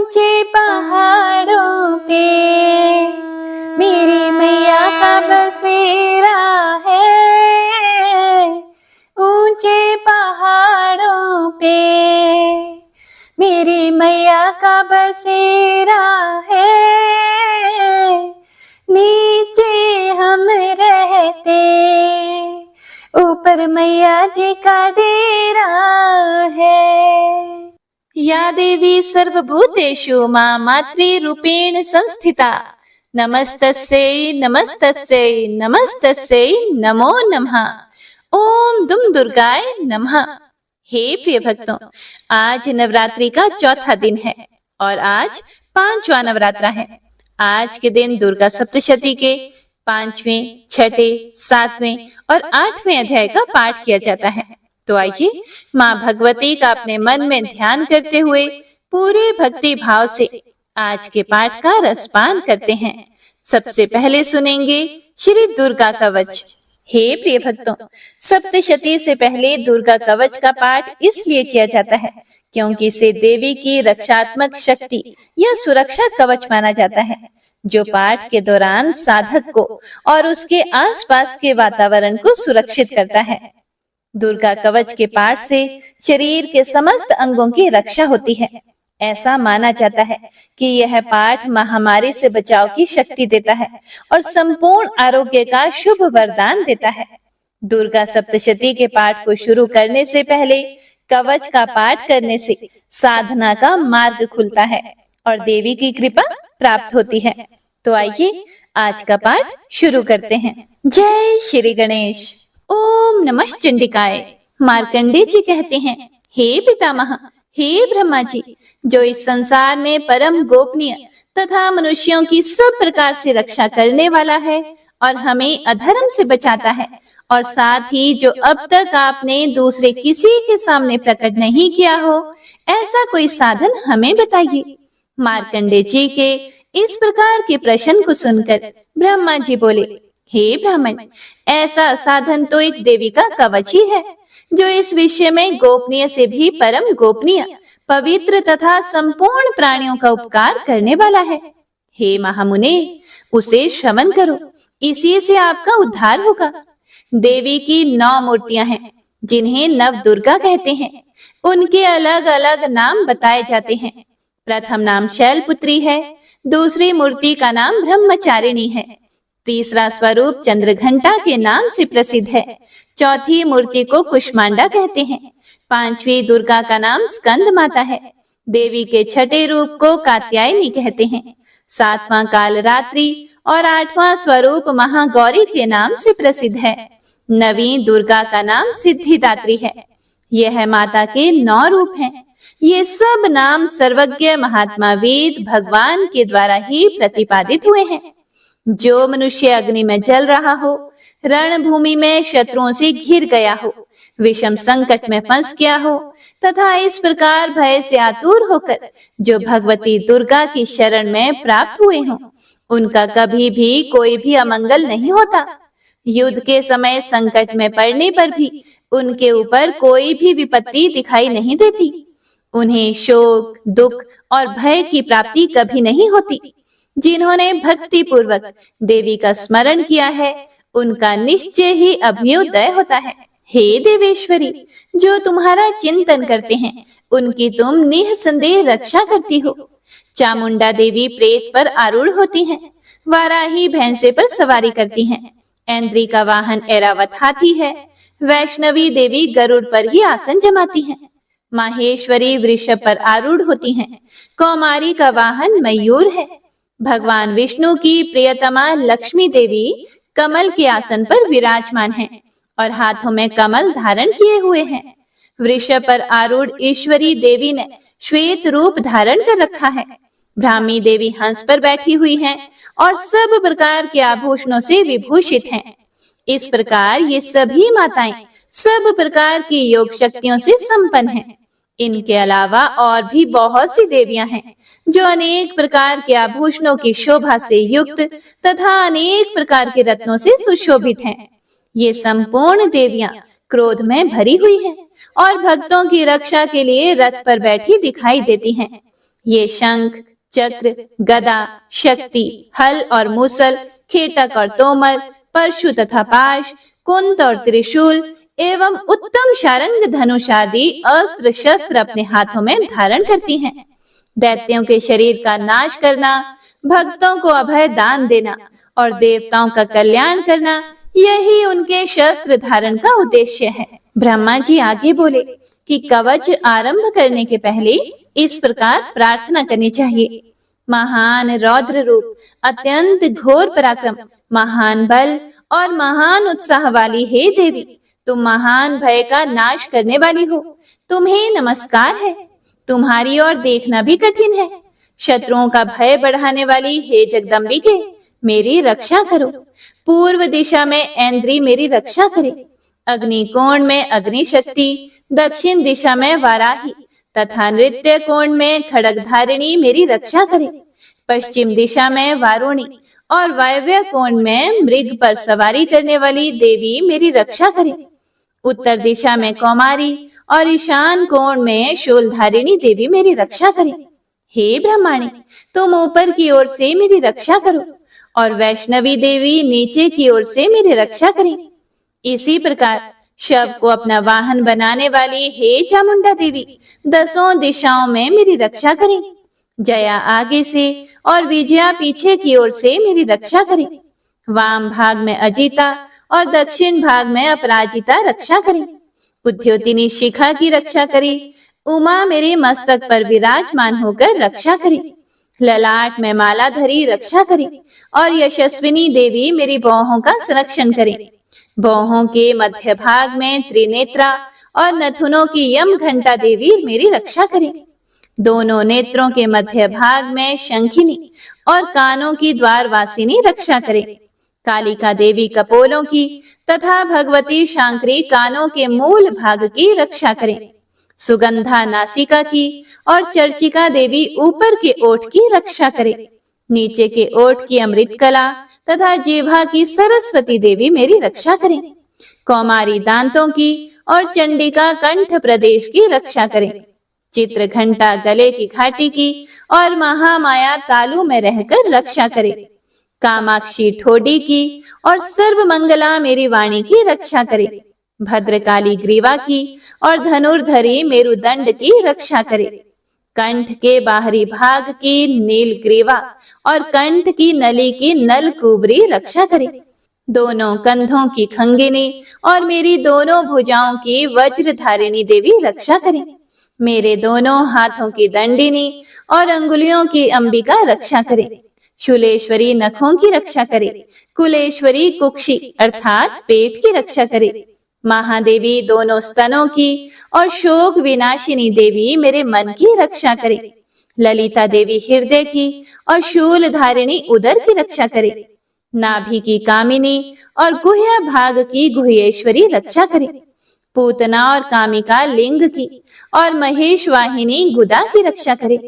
ऊंचे पहाड़ों पे मेरी मैया का बसेरा है। ऊंचे पहाड़ों पे मेरी मैया का बसेरा है। नीचे हम रहते, ऊपर मैया जी का डेरा है। या देवी सर्वभूतेषु मां मातृरूपेण संस्थिता, नमस्तस्यै नमस्तस्यै नमस्तस्यै नमो नमः। ओम दुम दुर्गाय नमः। हे प्रिय भक्तों, आज नवरात्रि का चौथा दिन है और आज 5वां नवरात्रा है। आज के दिन दुर्गा सप्तशती के 5वें, 6ठे, 7वें और 8वें अध्याय का पाठ किया जाता है। तो आइए माँ भगवती का अपने मन में ध्यान करते हुए पूरे भक्ति भाव से आज के पाठ का रसपान करते हैं। सबसे पहले सुनेंगे श्री दुर्गा कवच। हे प्रिय भक्तों, सप्तशती से पहले दुर्गा कवच का पाठ इसलिए किया जाता है क्योंकि इसे देवी की रक्षात्मक शक्ति या सुरक्षा कवच माना जाता है, जो पाठ के दौरान साधक को और उसके आसपास के वातावरण को सुरक्षित करता है। दुर्गा कवच के पाठ से शरीर के समस्त अंगों की रक्षा होती है। ऐसा माना जाता है कि यह पाठ महामारी से बचाव की शक्ति देता है और संपूर्ण आरोग्य का शुभ वरदान देता है। दुर्गा सप्तशती के पाठ को शुरू करने से पहले कवच का पाठ करने से साधना का मार्ग खुलता है और देवी की कृपा प्राप्त होती है। तो आइए आज का पाठ शुरू करते हैं। जय श्री गणेश। ओम नमः चंडिकाय। मार्कंडे जी कहते हैं, हे पितामह, हे ब्रह्मा जी, जो इस संसार में परम गोपनीय तथा मनुष्यों की सब प्रकार से रक्षा करने वाला है और हमें अधर्म से बचाता है, और साथ ही जो अब तक आपने दूसरे किसी के सामने प्रकट नहीं किया हो, ऐसा कोई साधन हमें बताइए। मार्कंडे जी के इस प्रकार के प्रश्न को सुनकर ब्रह्मा जी बोले, हे ब्राह्मण, ऐसा साधन तो एक देवी का कवच ही है, जो इस विषय में गोपनीय से भी परम गोपनीय, पवित्र तथा संपूर्ण प्राणियों का उपकार करने वाला है। हे महामुने, उसे श्रवण करो, इसी से आपका उद्धार होगा। देवी की 9 मूर्तियां हैं, जिन्हें नव दुर्गा कहते हैं। उनके अलग अलग नाम बताए जाते हैं। प्रथम नाम शैलपुत्री है, दूसरी मूर्ति का नाम ब्रह्मचारिणी है, तीसरा स्वरूप चंद्रघंटा के नाम से प्रसिद्ध है, चौथी मूर्ति को कुष्मांडा कहते हैं, 5वीं दुर्गा का नाम स्कंद माता है, देवी के 6ठे रूप को कात्यायनी कहते हैं, 7वां कालरात्रि और 8वां स्वरूप महागौरी के नाम से प्रसिद्ध है, 9वीं दुर्गा का नाम सिद्धिदात्री है। यह माता के 9 रूप हैं। ये सब नाम सर्वज्ञ महात्मा वेद भगवान के द्वारा ही प्रतिपादित हुए हैं। जो मनुष्य अग्नि में जल रहा हो, रणभूमि में शत्रुओं से घिर गया हो, विषम संकट में फंस गया हो तथा इस प्रकार भय से आतुर होकर जो भगवती दुर्गा की शरण में प्राप्त हुए हों, उनका कभी भी कोई भी अमंगल नहीं होता। युद्ध के समय संकट में पड़ने पर भी उनके ऊपर कोई भी विपत्ति दिखाई नहीं देती। उन्हें शोक, दुख और भय की प्राप्ति कभी नहीं होती। जिन्होंने भक्ति पूर्वक देवी का स्मरण किया है, उनका निश्चय ही अभ्युदय होता है। हे देवेश्वरी, जो तुम्हारा चिंतन करते हैं, उनकी तुम निःसंदेह रक्षा करती हो। चामुंडा देवी प्रेत पर आरूढ़ होती हैं, वाराही भैंसे पर सवारी करती हैं, ऐन्द्री का वाहन ऐरावत हाथी है, वैष्णवी देवी गरुड़ पर ही आसन जमाती हैं, माहेश्वरी वृषभ पर आरूढ़ होती हैं, कौमारी का वाहन मयूर है, भगवान विष्णु की प्रियतमा लक्ष्मी देवी कमल के आसन पर विराजमान हैं और हाथों में कमल धारण किए हुए हैं। वृषभ पर आरूढ़ ईश्वरी देवी ने श्वेत रूप धारण कर रखा है। ब्राह्मी देवी हंस पर बैठी हुई हैं और सब प्रकार के आभूषणों से विभूषित हैं। इस प्रकार ये सभी माताएं सब प्रकार की योग शक्तियों से संपन्न हैं। इनके अलावा और भी बहुत सी देवियां हैं जो अनेक प्रकार के आभूषणों की शोभा से युक्त तथा अनेक प्रकार के रत्नों से सुशोभित हैं। ये संपूर्ण देवियां क्रोध में भरी हुई हैं और भक्तों की रक्षा के लिए रथ पर बैठी दिखाई देती हैं। ये शंख, चक्र, गदा, शक्ति, हल और मूसल, खेटक और तोमर, परशु तथा पाश, कुंत और त्रिशूल एवं उत्तम शारंग धनुष आदि अस्त्र शस्त्र अपने हाथों में धारण करती हैं। दैत्यों के शरीर का नाश करना, भक्तों को अभय दान देना और देवताओं का कल्याण करना, यही उनके शस्त्र धारण का उद्देश्य है। ब्रह्मा जी आगे बोले कि कवच आरंभ करने के पहले इस प्रकार प्रार्थना करनी चाहिए। महान रौद्र रूप, अत्यंत घोर पराक्रम, महान बल और महान उत्साह वाली हे देवी, तुम महान भय का नाश करने वाली हो। तुम्हें नमस्कार है। तुम्हारी ओर देखना भी कठिन है। शत्रुओं का भय बढ़ाने वाली हे जगदम्बिके, मेरी रक्षा करो। पूर्व दिशा में ऐन्द्री मेरी रक्षा करे। अग्निकोण में अग्नि शक्ति, दक्षिण दिशा में वाराही तथा नृत्य कोण में खड्गधारिणी मेरी रक्षा करे। पश्चिम दिशा में वारुणी और वायव्य कोण में मृग पर सवारी करने वाली देवी मेरी रक्षा करे। उत्तर दिशा में कौमारी और ईशान कोण में शूलधारिणी देवी मेरी रक्षा करे। हे ब्रह्माणी, तुम ऊपर की ओर से मेरी रक्षा करो और वैष्णवी देवी नीचे की ओर से मेरी रक्षा करें। इसी प्रकार शव को अपना वाहन बनाने वाली हे चामुंडा देवी, दसों दिशाओं में मेरी रक्षा करें। जया आगे से और विजया पीछे की ओर से मेरी रक्षा करें। वाम भाग में अजिता और दक्षिण भाग में अपराजिता रक्षा करें। उद्योतिनी शिखा की रक्षा करे। उमा मेरे मस्तक पर विराजमान होकर रक्षा करे। ललाट में माला धरी रक्षा करे और यशस्विनी देवी मेरी बाहों का संरक्षण करे। बाहों के मध्य भाग में त्रिनेत्रा और नथुनों की यम घंटा देवी मेरी रक्षा करे। दोनों नेत्रों के मध्य भाग में शंखिनी और कानों की द्वारवासिनी रक्षा करे। कालिका देवी कपोलों की तथा भगवती शांकरी कानों के मूल भाग की रक्षा करें। सुगंधा नासिका की और चर्चिका देवी ऊपर के ओठ की रक्षा करे। नीचे के ओठ की अमृत कला तथा जिह्वा की सरस्वती देवी मेरी रक्षा करें। कौमारी दांतों की और चंडिका कंठ प्रदेश की रक्षा करें। चित्र घंटा गले की घाटी की और महामाया तालू में रहकर रक्षा करे। कामाक्षी ठोडी की और सर्व मंगला मेरी वाणी की रक्षा करे। भद्रकाली ग्रीवा की और धनुर्धरी मेरुदंड की रक्षा करे। कंठ के बाहरी भाग की नील ग्रीवा और कंठ की नली की नल कुबरी रक्षा करे। दोनों कंधों की खंगिनी और मेरी दोनों भुजाओं की वज्रधारिणी देवी रक्षा करे। मेरे दोनों हाथों की दंडिनी और अंगुलियों की अंबिका रक्षा करे। शूलेश्वरी नखों की रक्षा करे। कुलेश्वरी कुक्षी अर्थात पेट की रक्षा करे। महादेवी दोनों स्तनों की और शोक विनाशिनी देवी मेरे मन की रक्षा करे। ललिता देवी हृदय की और शूलधारिणी उदर की रक्षा करे। नाभि की कामिनी और गुह्य भाग की गुह्येश्वरी रक्षा करे। पूतना और कामिका लिंग की और महेश वाहिनी गुदा की रक्षा करे।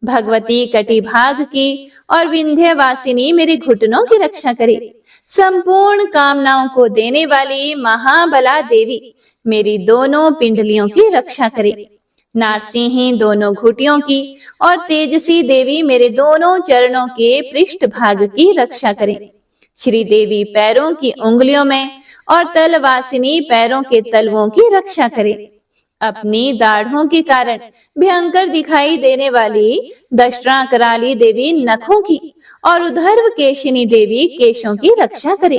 भगवती कटी भाग की और विंध्यवासिनी मेरे घुटनों की रक्षा करे। संपूर्ण कामनाओं को देने वाली महाबला देवी मेरी दोनों पिंडलियों की रक्षा करे। नारसिंही दोनों घुटियों की और तेजसी देवी मेरे दोनों चरणों के पृष्ठ भाग की रक्षा करे। श्री देवी पैरों की उंगलियों में और तलवासिनी पैरों के तलवों की रक्षा करे। अपनी दाढ़ों के कारण भयंकर दिखाई देने वाली दष्ट्रा कराली देवी नखों की और उधर्व केशिनी देवी केशों की रक्षा करे।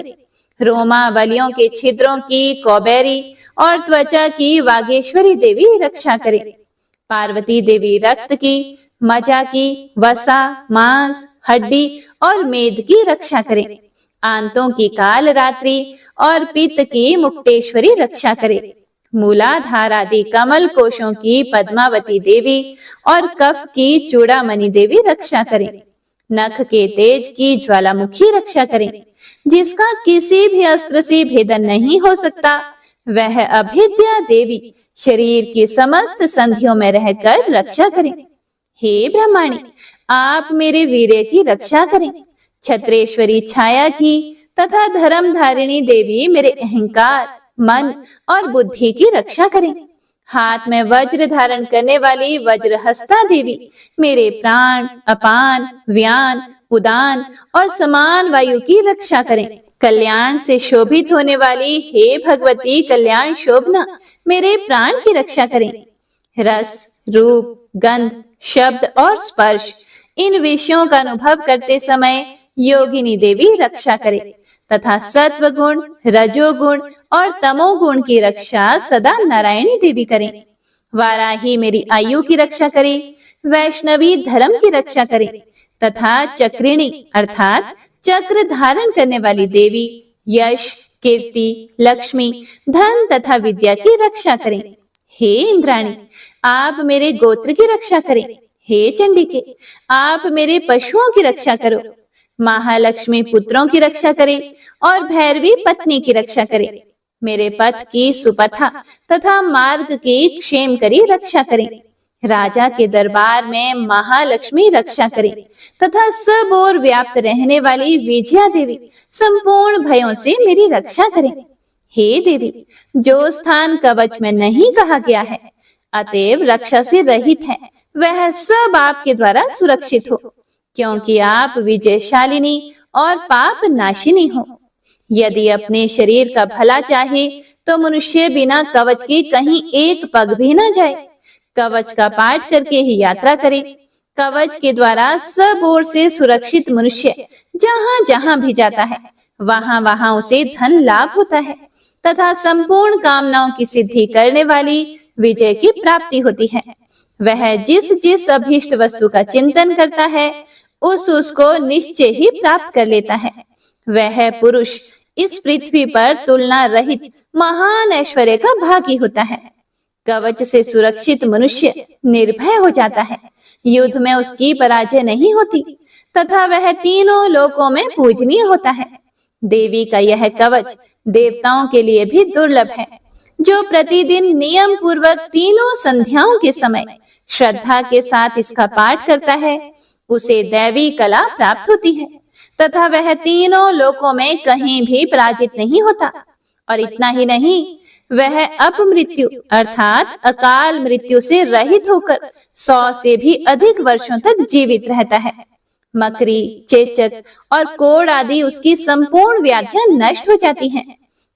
रोमावलियों के छिद्रों की कौबेरी और त्वचा की वागेश्वरी देवी रक्षा करे। पार्वती देवी रक्त की, मज्जा की, वसा, मांस, हड्डी और मेद की रक्षा करे। आंतों की काल रात्रि और पित्त की मुक्तेश्वरी रक्षा करे। मूलाधार आदि कमल कोशों की पद्मावती देवी और कफ की चूड़ामणि देवी रक्षा करें। नख के तेज की ज्वालामुखी रक्षा करें। जिसका किसी भी अस्त्र से भेदन नहीं हो सकता, वह अभिद्या देवी शरीर की समस्त संधियों में रहकर रक्षा करें। हे ब्रह्माणी, आप मेरे वीर्य की रक्षा करें। छत्रेश्वरी छाया की तथा धर्मधारिणी देवी मेरे अहंकार, मन और बुद्धि की रक्षा करें। हाथ में वज्र धारण करने वाली वज्रहस्ता देवी मेरे प्राण, अपान, व्यान, उदान और समान वायु की रक्षा करें। कल्याण से शोभित होने वाली हे भगवती कल्याण शोभना मेरे प्राण की रक्षा करें। रस, रूप, गंध, शब्द और स्पर्श इन विषयों का अनुभव करते समय योगिनी देवी रक्षा करे तथा सत्व गुण, रजोगुण और तमोगुण की रक्षा सदा नारायणी देवी करें। वाराही मेरी आयु की रक्षा करे, वैष्णवी धर्म की रक्षा करे तथा चक्रिणी अर्थात चक्र धारण करने वाली देवी यश, कीर्ति, लक्ष्मी, धन तथा विद्या की रक्षा करें। हे इंद्राणी आप मेरे गोत्र की रक्षा करें। हे चंडिके आप मेरे पशुओं की रक्षा करो। महालक्ष्मी पुत्रों की रक्षा करे और भैरवी पत्नी की रक्षा करे। मेरे पथ की सुपथा तथा मार्ग की क्षेम करी रक्षा करें। राजा के दरबार में महालक्ष्मी रक्षा करे तथा सब ओर व्याप्त रहने वाली विजया देवी संपूर्ण भयों से मेरी रक्षा करें। हे देवी जो स्थान कवच में नहीं कहा गया है अतएव रक्षा से रहित है वह सब आपके द्वारा सुरक्षित हो, क्योंकि आप विजयशालिनी और पाप नाशिनी हो। यदि अपने शरीर का भला चाहे तो मनुष्य बिना कवच के कहीं एक पग भी न जाए। कवच का पाठ करके ही यात्रा करे। कवच के द्वारा सब ओर से सुरक्षित मनुष्य जहाँ जहाँ भी जाता है वहाँ वहाँ उसे धन लाभ होता है तथा संपूर्ण कामनाओं की सिद्धि करने वाली विजय की प्राप्ति होती है। वह जिस जिस अभीष्ट वस्तु का चिंतन करता है उसको निश्चय ही प्राप्त कर लेता है। वह पुरुष इस पृथ्वी पर तुलना रहित महान ऐश्वर्य का भागी होता है। कवच से सुरक्षित मनुष्य निर्भय हो जाता है। युद्ध में उसकी पराजय नहीं होती तथा वह तीनों लोकों में पूजनीय होता है। देवी का यह कवच देवताओं के लिए भी दुर्लभ है। जो प्रतिदिन नियम पूर्वक तीनों संध्याओं के समय श्रद्धा के साथ इसका पाठ करता है उसे दैवी कला प्राप्त होती है तथा वह तीनों लोकों में कहीं भी पराजित नहीं होता। और इतना ही नहीं वह अपमृत्यु अर्थात अकाल मृत्यु से रहित होकर 100 से भी अधिक वर्षों तक जीवित रहता है। मकरी, चेचक और कोढ़ आदि उसकी संपूर्ण व्याधियां नष्ट हो जाती हैं।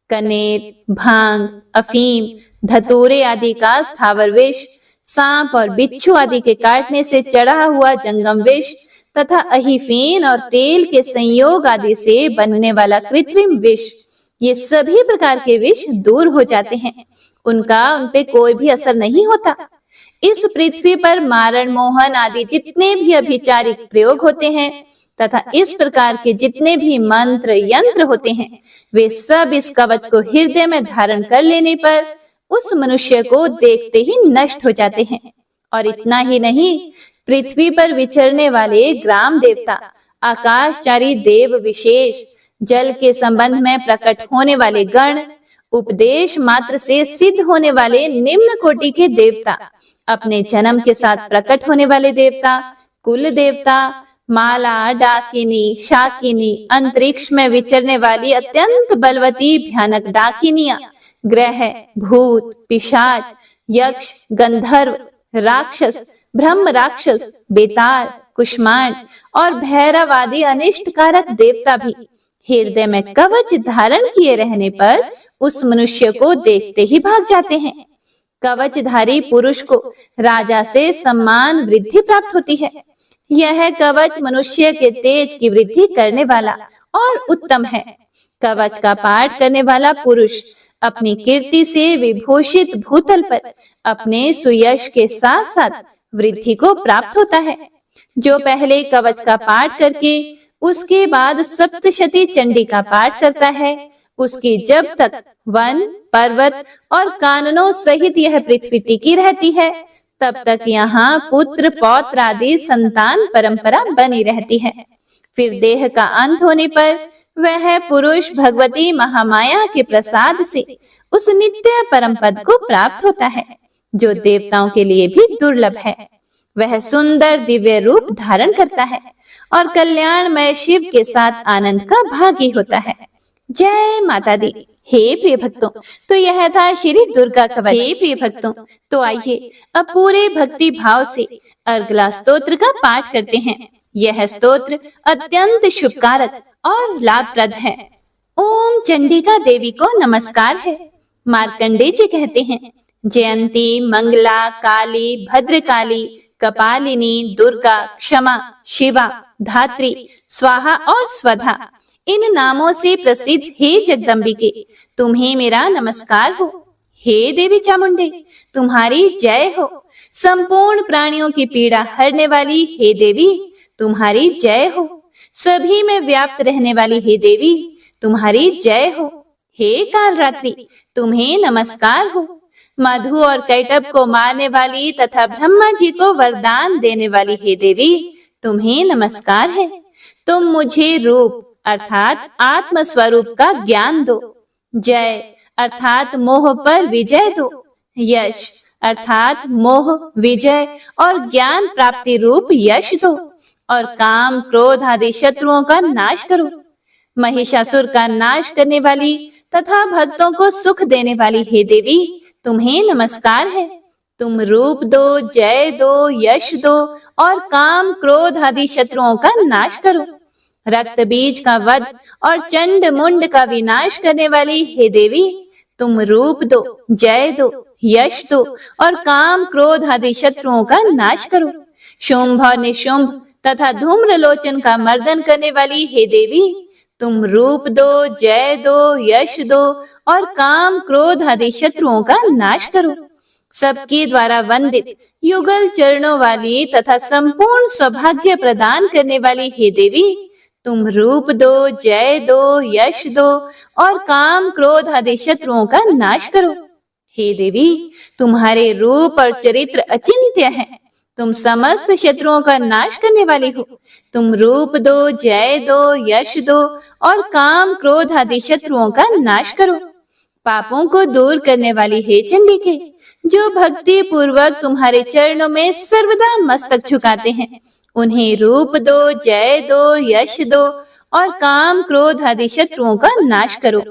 कनेर, भांग, अफीम, धतूरे आदि का स्थावर विष, सांप और बिच्छू आदि के काटने से चढ़ा हुआ जंगम विष तथा अहिफीन और तेल के संयोग आदि से बनने वाला कृत्रिम विष, ये सभी प्रकार के विष दूर हो जाते हैं। उनका उन पे कोई भी असर नहीं होता। इस पृथ्वी पर मारण, मोहन आदि जितने भी अभिचारिक प्रयोग होते हैं तथा इस प्रकार के जितने भी मंत्र यंत्र होते हैं वे सब इस कवच को हृदय में धारण कर लेने पर उस मनुष्य को देखते ही नष्ट हो जाते हैं। और इतना ही नहीं पृथ्वी पर विचरने वाले ग्राम देवता, आकाशचारी देव विशेष, जल के संबंध में प्रकट होने वाले गण, उपदेश मात्र से सिद्ध होने वाले निम्न कोटि के देवता, अपने जन्म के साथ प्रकट होने वाले देवता, कुल देवता, माला, डाकिनी, शाकिनी, अंतरिक्ष में विचरने वाली अत्यंत बलवती भयानक डाकिनियां, ग्रह, भूत, पिशाच, यक्ष, गंधर्व, राक्षस, ब्रह्म राक्षस, बेताल, कुष्मांड और भैरव आदि अनिष्टकारक देवता भी हृदय में कवच धारण किए रहने पर उस मनुष्य को देखते ही भाग जाते हैं। कवचधारी पुरुष को राजा से सम्मान वृद्धि प्राप्त होती है। यह कवच मनुष्य के तेज की वृद्धि करने वाला और उत्तम है। कवच का पाठ करने वाला पुरुष अपनी कीर्ति से विभूषित भूतल पर अपने सुयश के साथ साथ वृद्धि को प्राप्त होता है। जो पहले कवच का पाठ करके उसके बाद सप्तशती चंडी का पाठ करता है उसकी जब तक वन, पर्वत और काननों सहित यह पृथ्वी टिकी रहती है तब तक यहाँ पुत्र, पौत्र आदि संतान परंपरा बनी रहती है। फिर देह का अंत होने पर वह पुरुष भगवती महामाया के प्रसाद से उस नित्य परम पद को प्राप्त होता है जो देवताओं के लिए भी दुर्लभ है। वह सुंदर दिव्य रूप धारण करता है और कल्याणमय शिव के साथ आनंद का भागी होता है। जय माता दी। हे प्रिय भक्तों, तो यह था श्री दुर्गा कवच। हे प्रिय भक्तों, तो आइए अब पूरे भक्ति भाव से अर्गला स्तोत्र का पाठ करते हैं। यह स्तोत्र अत्यंत शुभकारक और लाभप्रद है। ओम चंडिका देवी को नमस्कार है। मार्कंडेय जी कहते हैं, जयंती, मंगला, काली, भद्रकाली, कपालिनी, दुर्गा, क्षमा, शिवा, धात्री, स्वाहा और स्वधा, इन नामों से प्रसिद्ध हे जगदम्बिके, तुम्हें मेरा नमस्कार हो। हे देवी चामुंडे, तुम्हारी जय हो। संपूर्ण प्राणियों की पीड़ा हरने वाली हे देवी, तुम्हारी जय हो। सभी में व्याप्त रहने वाली हे देवी, तुम्हारी जय हो। हे कालरात्रि, तुम्हें नमस्कार हो। मधु और कैटभ को मारने वाली तथा ब्रह्मा जी को वरदान देने वाली हे देवी, तुम्हें नमस्कार है। तुम मुझे रूप अर्थात आत्म स्वरूप का ज्ञान दो। जय अर्थात मोह पर विजय दो। यश अर्थात मोह, विजय और ज्ञान प्राप्ति रूप यश दो। और काम, क्रोध आदि शत्रुओं का नाश करो। महिषासुर का नाश करने वाली तथा भक्तों को सुख देने वाली हे देवी, तुम्हें नमस्कार है। तुम रूप दो, जय दो, यश दो और काम, क्रोध आदि शत्रुओं का नाश करो। रक्त बीज का वध और चंड मुंड का विनाश करने वाली हे देवी, तुम रूप दो, जय दो, यश दो और काम, क्रोध आदि शत्रुओं का नाश करो। शुंभ और निशुंभ तथा धूम्रलोचन का मर्दन करने वाली हे देवी, तुम रूप दो, जय दो, यश दो और काम, क्रोध आदि शत्रुओं का नाश करो। सबके द्वारा वंदित युगल चरणों वाली तथा संपूर्ण सौभाग्य प्रदान करने वाली हे देवी, तुम रूप दो, जय दो, यश दो और काम, क्रोध आदि शत्रुओं का नाश करो। हे देवी, तुम्हारे रूप और चरित्र अचिंत्य है। तुम समस्त शत्रुओं का नाश करने वाली हो। तुम रूप दो, जय दो, यश दो और काम, क्रोध आदि शत्रुओं का नाश करो। पापों को दूर करने वाली हे चंडिके, जो भक्ति पूर्वक तुम्हारे चरणों में सर्वदा मस्तक झुकाते हैं, उन्हें रूप दो, जय दो, यश दो और काम, क्रोध आदि शत्रुओं का नाश करो।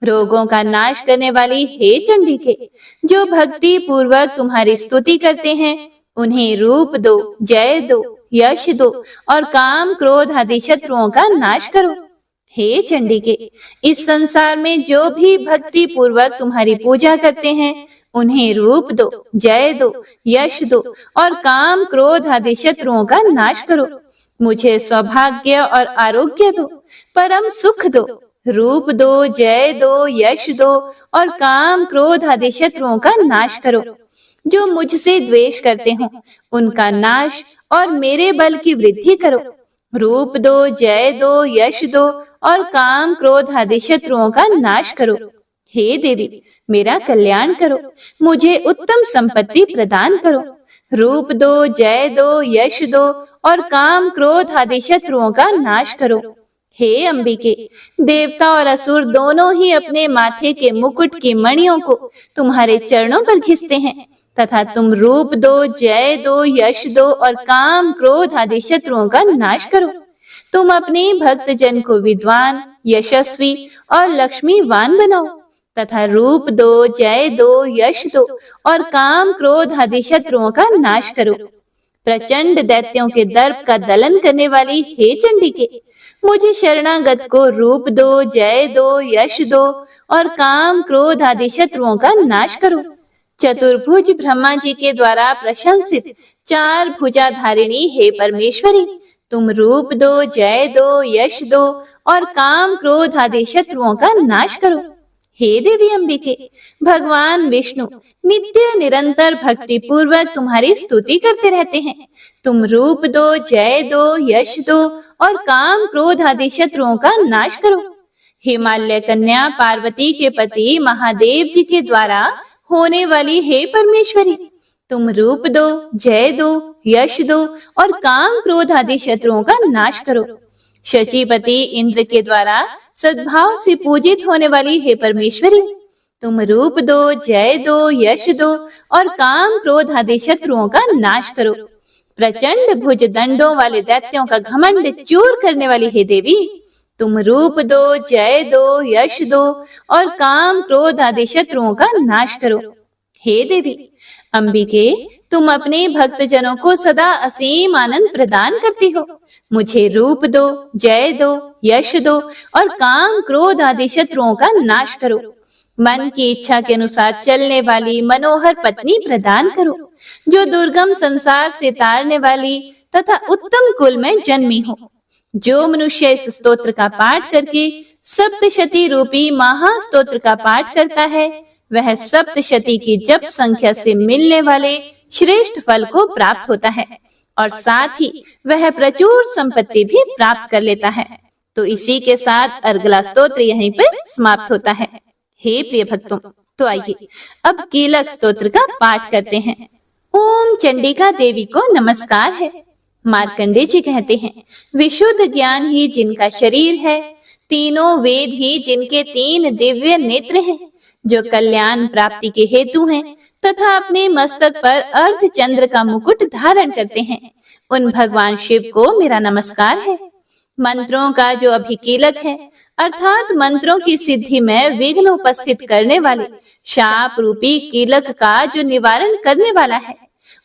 रोगों का नाश करने वाली हे चंडिके, जो भक्ति पूर्वक तुम्हारी स्तुति करते हैं, उन्हें रूप दो, जय दो, यश दो और काम, क्रोध आदि शत्रुओं का नाश करो। हे चंडिके, इस संसार में जो भी भक्ति पूर्वक तुम्हारी पूजा करते हैं, उन्हें रूप दो, जय दो, यश दो और काम, क्रोध आदि शत्रुओं का नाश करो। मुझे सौभाग्य और आरोग्य दो, परम सुख दो। रूप दो, जय दो, यश दो और काम, क्रोध आदि शत्रुओं का नाश करो। जो मुझसे द्वेष करते हो, उनका नाश और मेरे बल की वृद्धि करो। रूप दो, जय दो, यश दो और काम, क्रोध आदि शत्रुओं का नाश करो। हे देवी, मेरा कल्याण करो। मुझे उत्तम संपत्ति प्रदान करो। रूप दो, जय दो, यश दो और काम, क्रोध आदि शत्रुओं का नाश करो। हे अंबिके, देवता और असुर दोनों ही अपने माथे के मुकुट की मणियों को तुम्हारे चरणों पर घिसते हैं तथा तुम रूप दो, जय दो, यश दो और काम, क्रोध आदि शत्रुओं का नाश करो। तुम अपने भक्त जन को विद्वान, यशस्वी और लक्ष्मीवान बनाओ तथा रूप दो, जय दो, यश दो और काम, क्रोध आदि शत्रुओं का नाश करो। प्रचंड दैत्यों के दर्प का दलन करने वाली हे चंडिके, मुझे शरणागत को रूप दो, जय दो, यश दो और काम, क्रोध आदि शत्रुओं का नाश करो। चतुर्भुज ब्रह्मा जी के द्वारा प्रशंसित चार भुजाधारिणी हे परमेश्वरी, तुम रूप दो, जय दो, यश दो और काम, क्रोध आदि शत्रुओं का नाश करो। हे देवी अंबिके, भगवान विष्णु नित्य निरंतर भक्ति पूर्वक तुम्हारी स्तुति करते रहते हैं। तुम रूप दो, जय दो, यश दो और काम, क्रोध आदि शत्रुओं का नाश करो। हिमालय कन्या पार्वती के पति महादेव जी के द्वारा होने वाली हे परमेश्वरी, तुम रूप दो, जय दो, यश दो और काम, क्रोध आदि शत्रुओं का नाश करो। शचीपति इंद्र के द्वारा सद्भाव से पूजित होने वाली हे परमेश्वरी, तुम रूप दो, जय दो, यश दो और काम, क्रोध आदि शत्रुओं का नाश करो। प्रचंड भुज दंडों वाले दैत्यों का घमंड चूर करने वाली हे देवी, तुम रूप दो, जय दो, यश दो और काम क्रोध आदि शत्रुओं का नाश करो। हे देवी अंबिके, तुम अपने भक्त जनों को सदा असीम आनंद प्रदान करती हो। मुझे रूप दो, जय दो, यश दो और काम क्रोध आदि शत्रुओं का नाश करो। मन की इच्छा के अनुसार चलने वाली मनोहर पत्नी प्रदान करो, जो दुर्गम संसार से तारने वाली तथा उत्तम कुल में जन्मी हो। जो मनुष्य इस स्तोत्र का पाठ करके सप्तशती रूपी महास्तोत्र का पाठ करता है, वह सप्तशती की जप संख्या से मिलने वाले श्रेष्ठ फल को प्राप्त होता है और साथ ही वह प्रचुर संपत्ति भी प्राप्त कर लेता है। तो इसी के साथ अर्गला स्तोत्र यहीं पर समाप्त होता है। हे प्रिय भक्तों, तो आइए अब कीलक स्तोत्र का पाठ करते हैं। ओम चंडिका देवी को नमस्कार है। मार्कंडे जी कहते हैं, विशुद्ध ज्ञान ही जिनका शरीर है, तीनों वेद ही जिनके तीन दिव्य नेत्र हैं, जो कल्याण प्राप्ति के हेतु हैं तथा अपने मस्तक पर अर्ध चंद्र का मुकुट धारण करते हैं, उन भगवान शिव को मेरा नमस्कार है। मंत्रों का जो अभिकीलक है, अर्थात मंत्रों की सिद्धि में विघ्न उपस्थित करने वाले शाप रूपी कीलक का जो निवारण करने वाला है,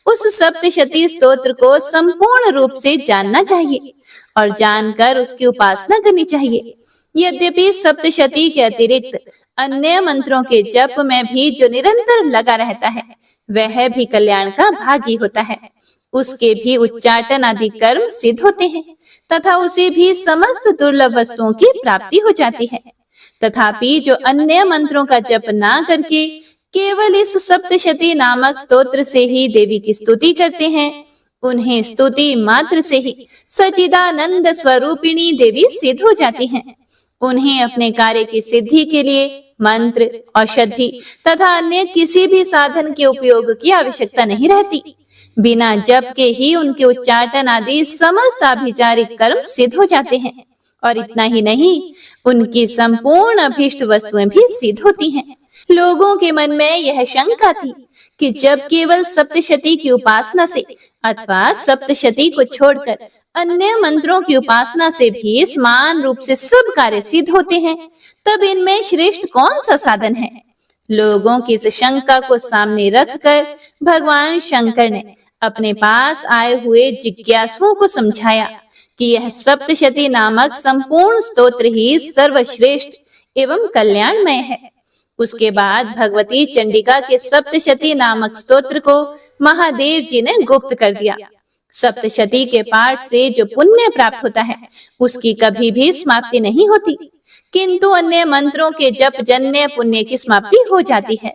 उस सप्तशती स्तोत्र को संपूर्ण रूप से जानना चाहिए और जानकर उसकी उपासना करनी चाहिए। यद्यपि सप्तशती के अतिरिक्त अन्य मंत्रों के जप में भी जो निरंतर लगा रहता है, वह भी कल्याण का भागी होता है। उसके भी उच्चाटन आदि कर्म सिद्ध होते हैं तथा उसे भी समस्त दुर्लभ वस्तुओं की प्राप्ति हो जाती है। तथापि जो अन्य मंत्रों का जप ना करके केवल इस सप्तशती नामक स्तोत्र से ही देवी की स्तुति करते हैं, उन्हें स्तुति मात्र से ही सच्चिदानंद स्वरूपिणी देवी सिद्ध हो जाती हैं। उन्हें अपने कार्य की सिद्धि के लिए मंत्र, औषधि तथा अन्य किसी भी साधन के उपयोग की आवश्यकता नहीं रहती। बिना जप के ही उनके उच्चाटन आदि समस्त आभिचारिक कर्म सिद्ध हो जाते हैं और इतना ही नहीं, उनकी संपूर्ण अभीष्ट वस्तुएं भी सिद्ध होती हैं। लोगों के मन में यह शंका थी कि जब केवल सप्तशती की उपासना से अथवा सप्तशती को छोड़कर अन्य मंत्रों की उपासना से भी समान रूप से सब कार्य सिद्ध होते हैं, तब इनमें श्रेष्ठ कौन सा साधन है? लोगों की इस शंका को सामने रखकर भगवान शंकर ने अपने पास आए हुए जिज्ञासुओं को समझाया कि यह सप्तशती नामक संपूर्ण स्तोत्र ही सर्वश्रेष्ठ एवं कल्याणमय है। उसके बाद भगवती चंडिका के सप्तशती नामक स्तोत्र को महादेव जी ने गुप्त कर दिया। सप्तशती के पाठ से जो पुण्य प्राप्त होता है, उसकी कभी भी समाप्ति नहीं होती, किंतु अन्य मंत्रों के जप जन्य पुण्य की समाप्ति हो जाती है।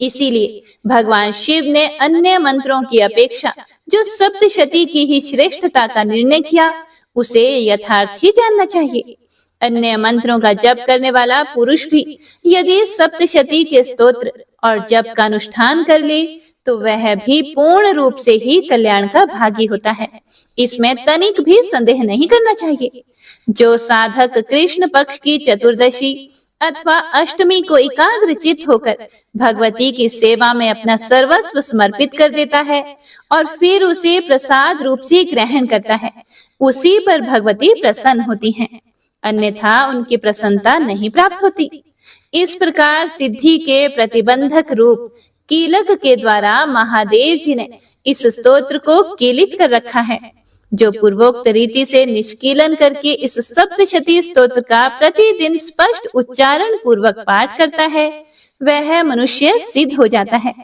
इसीलिए भगवान शिव ने अन्य मंत्रों की अपेक्षा जो सप्तशती की ही श्रेष्ठता का निर्णय किया, उसे यथार्थ ही जानना चाहिए। अन्य मंत्रों का जप करने वाला पुरुष भी यदि सप्तशती के स्तोत्र और जप का अनुष्ठान कर ले, तो वह भी पूर्ण रूप से ही कल्याण का भागी होता है। इसमें तनिक भी संदेह नहीं करना चाहिए। जो साधक कृष्ण पक्ष की चतुर्दशी अथवा अष्टमी को एकाग्रचित होकर भगवती की सेवा में अपना सर्वस्व समर्पित कर देता है और फिर उसे प्रसाद रूप से ग्रहण करता है, उसी पर भगवती प्रसन्न होती हैं, अन्यथा उनकी प्रसन्नता नहीं प्राप्त होती। इस प्रकार सिद्धि के प्रतिबंधक रूप कीलक के द्वारा महादेव जी ने इस स्तोत्र को कीलित कर रखा है। जो पूर्वोक्त रीति से निष्कीलन करके इस सप्तशती स्तोत्र का प्रतिदिन स्पष्ट उच्चारण पूर्वक पाठ करता है, वह मनुष्य सिद्ध हो जाता है,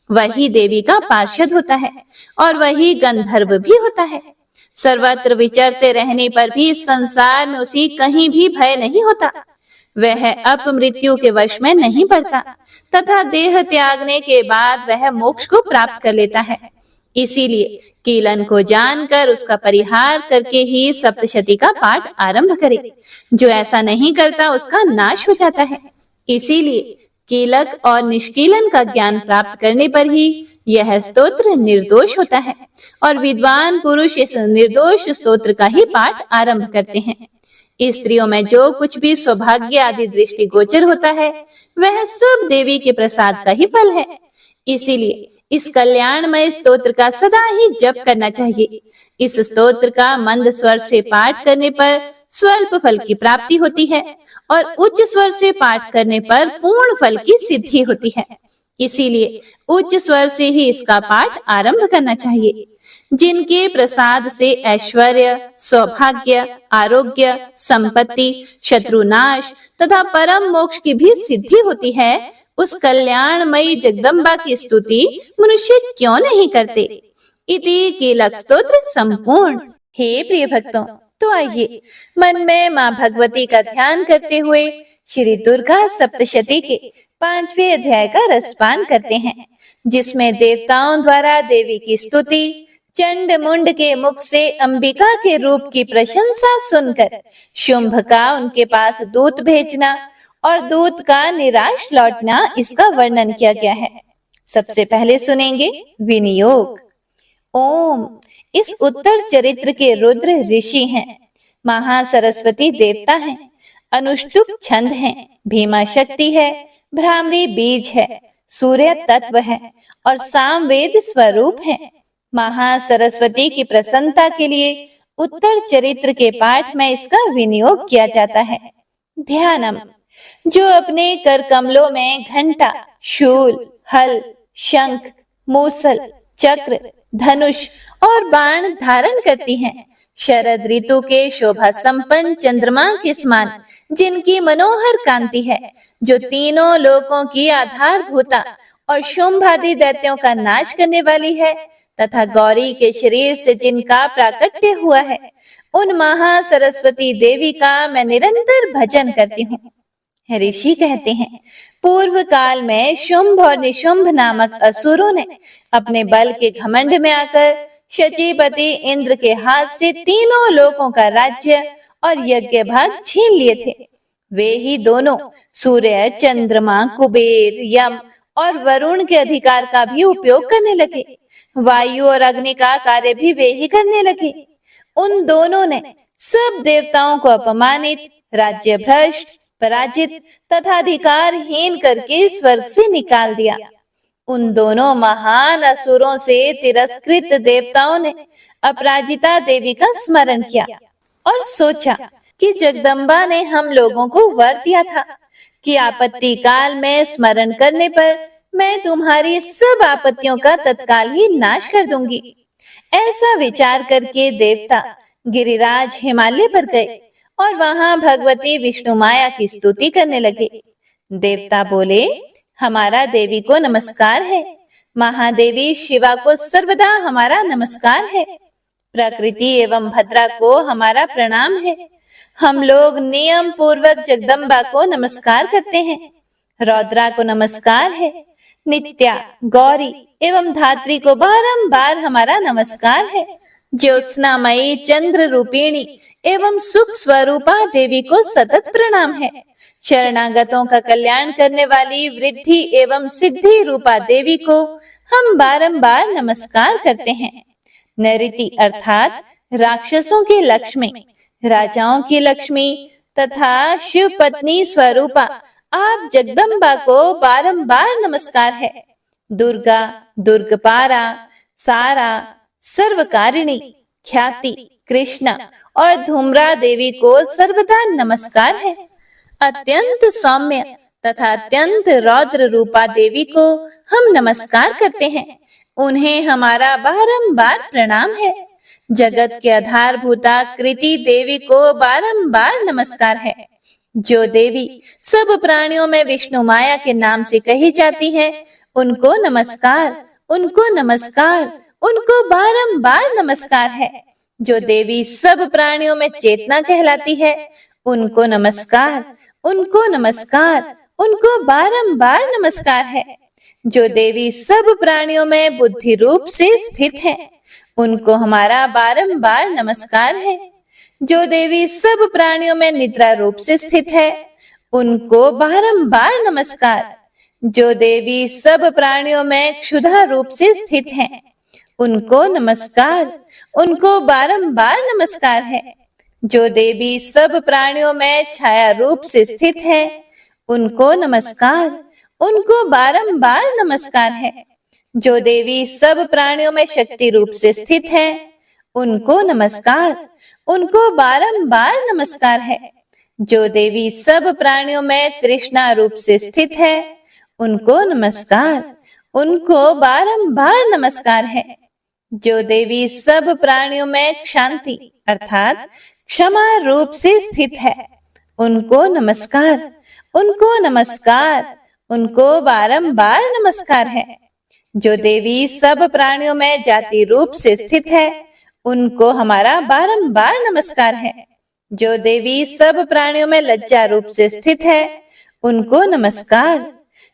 वही देवी का पार्षद होता है और वही गंधर्व भी होता है। सर्वत्र विचरते रहने पर भी संसार में उसी कहीं भी भय नहीं होता। वह अपमृत्यु के वश में नहीं पड़ता तथा देह त्यागने के बाद वह मोक्ष को प्राप्त कर लेता है। इसीलिए कीलन को जानकर उसका परिहार करके ही सप्तशती का पाठ आरंभ करे। जो ऐसा नहीं करता उसका नाश हो जाता है। इसीलिए कीलक और निष्कीलन का ज्ञान प्राप्त करने पर ही यह स्तोत्र निर्दोष होता है और विद्वान पुरुष इस निर्दोष स्तोत्र का ही पाठ आरंभ करते हैं। स्त्रियों में जो कुछ भी सौभाग्य आदि दृष्टि गोचर होता है, वह सब देवी के प्रसाद का ही फल है। इसीलिए इस कल्याणमय स्तोत्र का सदा ही जप करना चाहिए। इस स्तोत्र का मंद स्वर से पाठ करने पर स्वल्प फल की प्राप्ति होती है और उच्च स्वर से पाठ करने पर पूर्ण फल की सिद्धि होती है। इसीलिए उच्च स्वर से ही इसका पाठ आरंभ करना चाहिए। जिनके प्रसाद से ऐश्वर्य, सौभाग्य, आरोग्य, संपत्ति, शत्रुनाश तथा परम मोक्ष की भी सिद्धि होती है, उस कल्याणमयी जगदम्बा की स्तुति मनुष्य क्यों नहीं करते। इति कीलक स्तोत्र संपूर्ण। हे प्रिय भक्तों, तो आइए मन में माँ भगवती का ध्यान करते हुए श्री दुर्गा सप्तशती के 5वें अध्याय का रसपान करते हैं, जिसमें देवताओं द्वारा देवी की स्तुति, चंड मुंड के मुख से अंबिका के रूप की प्रशंसा सुनकर शुंभ का उनके पास दूत भेजना और दूत का निराश लौटना, इसका वर्णन किया गया है। सबसे पहले सुनेंगे विनियोग। ओम। इस उत्तर चरित्र के रुद्र ऋषि हैं, महासरस्वती देवता हैं, अनुष्टुप छंद हैं, भीमा शक्ति है, भ्रामरी बीज है, सूर्य तत्व है और सामवेद स्वरूप है। महासरस्वती की प्रसन्नता के लिए उत्तर चरित्र के पाठ में इसका विनियोग किया जाता है। ध्यानम। जो अपने कर कमलों में घंटा, शूल, हल, शंख, मूसल, चक्र, धनुष और बाण धारण करती हैं, शरद ऋतु के शोभा संपन्न चंद्रमा के समान जिनकी मनोहर कांति है, जो तीनों लोकों की आधारभूता और शुंभादि दैत्यों का नाश करने वाली है, तथा गौरी के शरीर से जिनका प्राकट्य हुआ है, उन महा सरस्वती देवी का मैं निरंतर भजन करती हूँ। ऋषि कहते हैं, पूर्व काल में शुंभ और निशुंभ नामक असुरों ने अपने बल के घमंड में आकर शचीपति इंद्र के हाथ से तीनों लोकों का राज्य और यज्ञ भाग छीन लिए थे। वे ही दोनों सूर्य, चंद्रमा, कुबेर, यम और वरुण के अधिकार का भी उपयोग करने लगे। वायु और अग्नि का कार्य भी वे ही करने लगे। उन दोनों ने सब देवताओं को अपमानित, राज्य भ्रष्ट, पराजित तथा अधिकारहीन करके स्वर्ग से निकाल दिया। उन दोनों महान असुरों से तिरस्कृत देवताओं ने अपराजिता देवी का स्मरण किया और सोचा कि जगदम्बा ने हम लोगों को वर दिया था कि आपत्ति काल में स्मरण करने पर मैं तुम्हारी सब आपत्तियों का तत्काल ही नाश कर दूंगी। ऐसा विचार करके देवता गिरिराज हिमालय पर गए और वहां भगवती विष्णु माया की स्तुति करने लगे। देवता बोले, हमारा देवी को नमस्कार है, महादेवी शिवा को सर्वदा हमारा नमस्कार है, प्रकृति एवं भद्रा को हमारा प्रणाम है। हम लोग नियम पूर्वक जगदम्बा को नमस्कार करते हैं। रौद्रा को नमस्कार है, नित्या, गौरी एवं धात्री को बारंबार हमारा नमस्कार है। ज्योत्सनामयी चंद्र रूपिणी एवं सुख स्वरूपा देवी को सतत प्रणाम है। शरणागतों का कल्याण करने वाली वृद्धि एवं सिद्धि रूपा देवी को हम बारंबार नमस्कार करते हैं। नृति अर्थात राक्षसों की लक्ष्मी, राजाओं की लक्ष्मी तथा शिव पत्नी स्वरूपा आप जगदम्बा को बारंबार नमस्कार है। दुर्गा, दुर्गपारा, सारा, सर्वकारिणी, ख्याति, कृष्णा और धूम्रा देवी को सर्वदा नमस्कार है। अत्यंत सौम्य तथा अत्यंत रौद्र रूपा देवी को हम नमस्कार करते हैं। उन्हें हमारा बारंबार प्रणाम है। जगत के आधारभूता कृति देवी को बारंबार नमस्कार है। जो देवी सब प्राणियों में विष्णु माया के नाम से कही जाती है, उनको नमस्कार, उनको नमस्कार, उनको बारंबार नमस्कार है। जो देवी सब प्राणियों में चेतना कहलाती है, उनको नमस्कार, उनको नमस्कार, उनको बारंबार नमस्कार है। जो देवी सब प्राणियों में बुद्धि रूप से स्थित है, उनको हमारा बारंबार नमस्कार है। जो देवी सब प्राणियों में निद्रा रूप से स्थित है, उनको बारंबार नमस्कार। जो देवी सब प्राणियों में क्षुधा रूप से स्थित है, उनको नमस्कार, उनको बारंबार नमस्कार है। जो देवी सब प्राणियों में छाया रूप से स्थित है, उनको नमस्कार, उनको बारंबार नमस्कार है। जो देवी सब प्राणियों में शक्ति रूप से स्थित है, उनको नमस्कार, उनको बारंबार नमस्कार है। जो देवी सब प्राणियों में तृष्णा रूप से स्थित है, उनको नमस्कार, उनको बारंबार नमस्कार है। जो देवी सब प्राणियों में शांति अर्थात क्षमा रूप से स्थित है, उनको नमस्कार, उनको नमस्कार, उनको बारंबार नमस्कार है। जो देवी सब प्राणियों में जाति रूप से स्थित है, उनको हमारा बारंबार नमस्कार है। जो देवी सब प्राणियों में लज्जा रूप से स्थित है, उनको नमस्कार।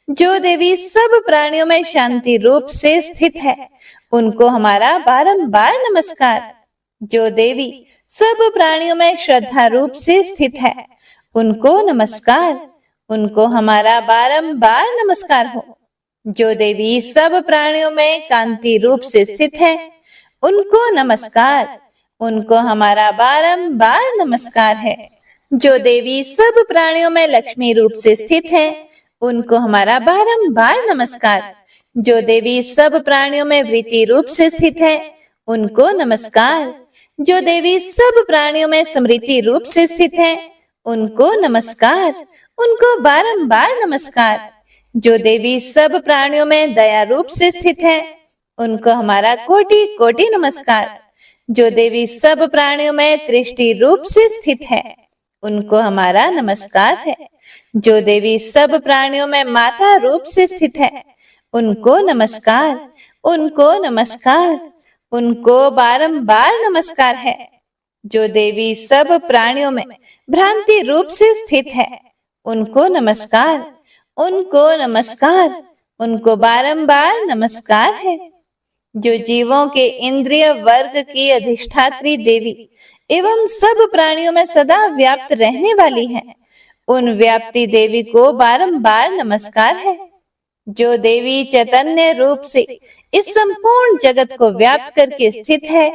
जो देवी सब प्राणियों में शांति रूप से स्थित है, उनको हमारा बारंबार नमस्कार। जो देवी सब प्राणियों में श्रद्धा रूप से स्थित है, उनको नमस्कार, उनको हमारा बारंबार नमस्कार हो। जो देवी सब प्राणियों में कांति रूप से स्थित है, उनको नमस्कार, उनको हमारा बारंबार नमस्कार है। जो देवी सब प्राणियों में लक्ष्मी रूप से स्थित है, उनको हमारा बारंबार नमस्कार। जो देवी सब प्राणियों में वृत्ति रूप से स्थित है, उनको नमस्कार। जो देवी सब प्राणियों में स्मृति रूप से स्थित है, उनको नमस्कार, उनको बारंबार नमस्कार। जो देवी सब प्राणियों में दया रूप से स्थित है, उनको हमारा कोटि कोटि नमस्कार। जो देवी सब प्राणियों में दृष्टि रूप से स्थित है, उनको हमारा नमस्कार है। जो देवी सब प्राणियों में माता रूप से स्थित है, उनको नमस्कार, उनको नमस्कार, उनको बारंबार नमस्कार है। जो देवी सब प्राणियों में भ्रांति रूप से स्थित है, उनको नमस्कार, उनको नमस्कार, उनको बारंबार नमस्कार है। जो जीवों के इंद्रिय वर्ग की अधिष्ठात्री देवी एवं सब प्राणियों में सदा व्याप्त रहने वाली है, उन व्याप्ति देवी को बारंबार नमस्कार है। जो देवी चैतन्य रूप से इस संपूर्ण जगत को व्याप्त करके स्थित है,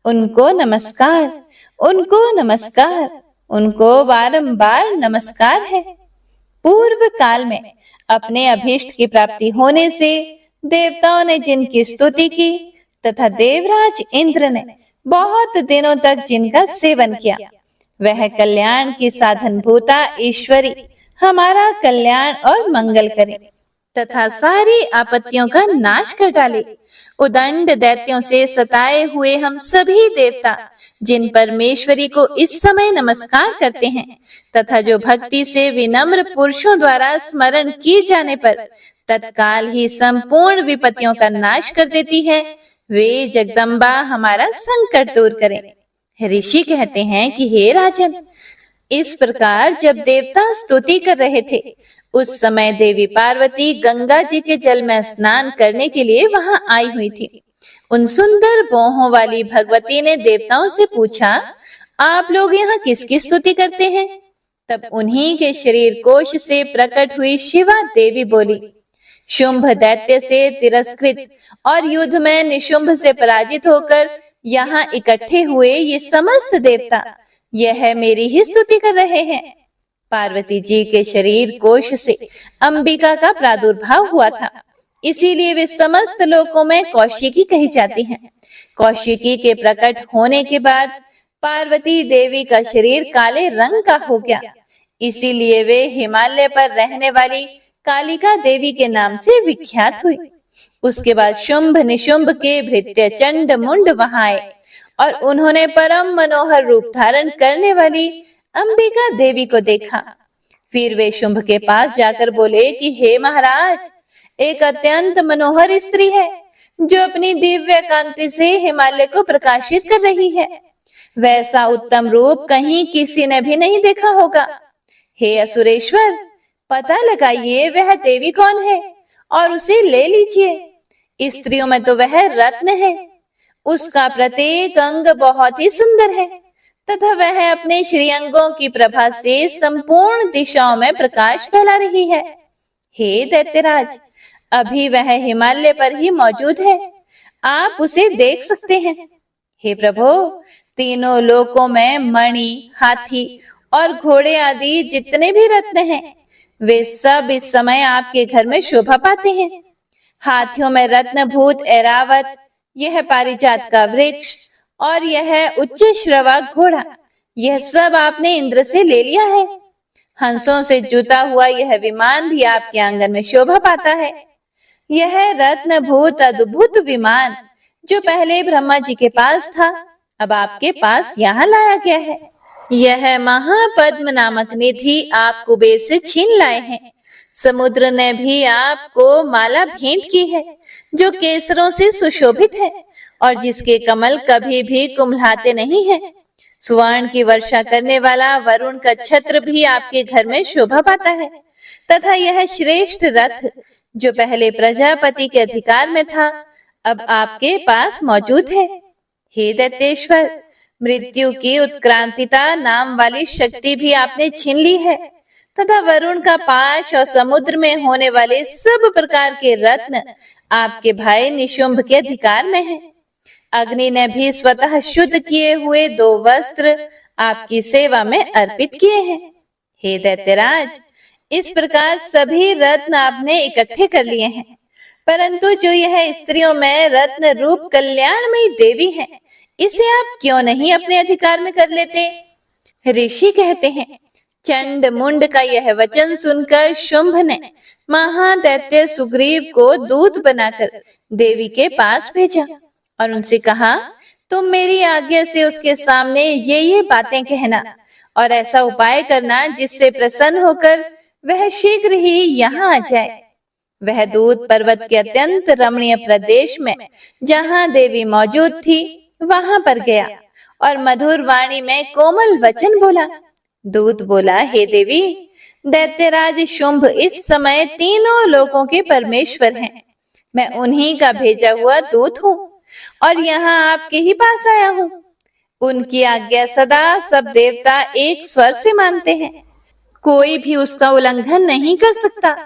उनको नमस्कार, उनको नमस्कार, उनको बारंबार नमस्कार है। पूर्व काल में अपने अभीष्ट की प्राप्ति होने से देवताओं ने जिनकी स्तुति की तथा देवराज इंद्र ने बहुत दिनों तक जिनका सेवन किया, वह कल्याण की साधन भूता ईश्वरी हमारा कल्याण और मंगल करे तथा सारी आपत्तियों का नाश कर डाले। उदंड दैत्यों से सताए हुए हम सभी देवता जिन परमेश्वरी को इस समय नमस्कार करते हैं तथा जो भक्ति से विनम्र पुरुषों द्वारा स्मरण किए जाने पर तत्काल ही संपूर्ण विपत्तियों का नाश कर देती है, वे जगदम्बा हमारा संकट दूर करें। ऋषि कहते हैं कि हे राजन, इस प्रकार जब देवता स्तुति कर रहे थे, उस समय देवी पार्वती गंगा जी के जल में स्नान करने के लिए वहां आई हुई थी। उन सुंदर बोहों वाली भगवती ने देवताओं से पूछा, आप लोग यहाँ किसकी स्तुति करते हैं? तब उन्हीं के शरीर कोश से प्रकट हुई शिवा देवी बोली, शुंभ दैत्य से तिरस्कृत और युद्ध में निशुंभ से पराजित होकर यहाँ इकट्ठे हुए ये समस्त देवता यह मेरी ही स्तुति कर रहे हैं। पार्वती जी के शरीर कोश से अंबिका का प्रादुर्भाव हुआ था, इसीलिए वे समस्त लोकों में कौशिकी कही जाती हैं। कौशिकी के प्रकट होने के बाद पार्वती देवी का शरीर काले रंग का हो गया, इसीलिए वे हिमालय पर रहने वाली कालिका देवी के नाम से विख्यात हुई। उसके बाद शुंभ निशुंभ के भृत्य चंड मुंड वहां आए और उन्होंने परम मनोहर रूप धारण करने वाली अंबिका देवी को देखा। फिर वे शुंभ के पास जाकर बोले कि हे महाराज, एक अत्यंत मनोहर स्त्री है जो अपनी दिव्य कांति से हिमालय को प्रकाशित कर रही है। वैसा उत्तम रूप कहीं किसी ने भी नहीं देखा होगा। हे असुरेश्वर, पता लगाइए वह देवी कौन है और उसे ले लीजिए। स्त्रियों में तो वह रत्न है, उसका प्रत्येक अंग बहुत ही सुंदर है तथा वह अपने श्रीअंगों की प्रभा से संपूर्ण दिशाओं में प्रकाश फैला रही है। हे दैत्यराज, अभी वह हिमालय पर ही मौजूद है, आप उसे देख सकते हैं। हे प्रभु, तीनों लोकों में मणि, हाथी और घोड़े आदि जितने भी रत्न हैं, वे सब इस समय आपके घर में शोभा पाते हैं। हाथियों में रत्नभूत ऐरावत, यह पारिजात का वृक्ष और यह उच्च श्रवा घोड़ा, यह सब आपने इंद्र से ले लिया है। हंसों से जुता हुआ यह विमान भी आपके आंगन में शोभा पाता है। यह रत्न भूत अद्भुत विमान जो पहले ब्रह्मा जी के पास था, अब आपके पास यहाँ लाया गया है। यह महापद्म नामक निधि आप कुबेर से छीन लाए हैं। समुद्र ने भी आपको माला भेंट की है जो केसरों से सुशोभित है और जिसके कमल कभी भी कुम्हलाते नहीं हैं। सुवर्ण की वर्षा करने वाला वरुण का छत्र भी आपके घर में शोभा पाता है तथा यह श्रेष्ठ रथ जो पहले प्रजापति के अधिकार में था, अब आपके पास मौजूद है। हे दैत्येश्वर, मृत्यु की उत्क्रांतिता नाम वाली शक्ति भी आपने छीन ली है तथा वरुण का पाश और समुद्र में होने वाले सब प्रकार के रत्न आपके भाई निशुंभ के अधिकार में है। अग्नि ने भी स्वतः शुद्ध किए हुए 2 वस्त्र आपकी सेवा में अर्पित किए हैं। हे दैत्यराज, इस प्रकार सभी रत्न आपने इकट्ठे कर लिए हैं, परंतु जो यह स्त्रियों में रत्न रूप कल्याणमयी देवी है, इसे आप क्यों नहीं अपने अधिकार में कर लेते? ऋषि कहते हैं, चंड मुंड का यह वचन सुनकर शुंभ ने महादैत्य सुग्रीव को दूत बनाकर देवी के पास भेजा और उनसे कहा, तुम मेरी आज्ञा से उसके सामने ये बातें कहना और ऐसा उपाय करना जिससे प्रसन्न होकर वह शीघ्र ही यहाँ आ जाए। वह दूत पर्वत के अत्यंत रमणीय प्रदेश में जहाँ देवी मौजूद थी वहां पर गया और मधुर वाणी में कोमल वचन बोला। दूत बोला, हे देवी, दैत्यराज शुंभ इस समय तीनों लोकों के परमेश्वर हैं। मैं उन्हीं का भेजा हुआ दूत हूँ और यहाँ आपके ही पास आया हूँ। उनकी आज्ञा सदा सब देवता एक स्वर से मानते हैं, कोई भी उसका उल्लंघन नहीं कर सकता।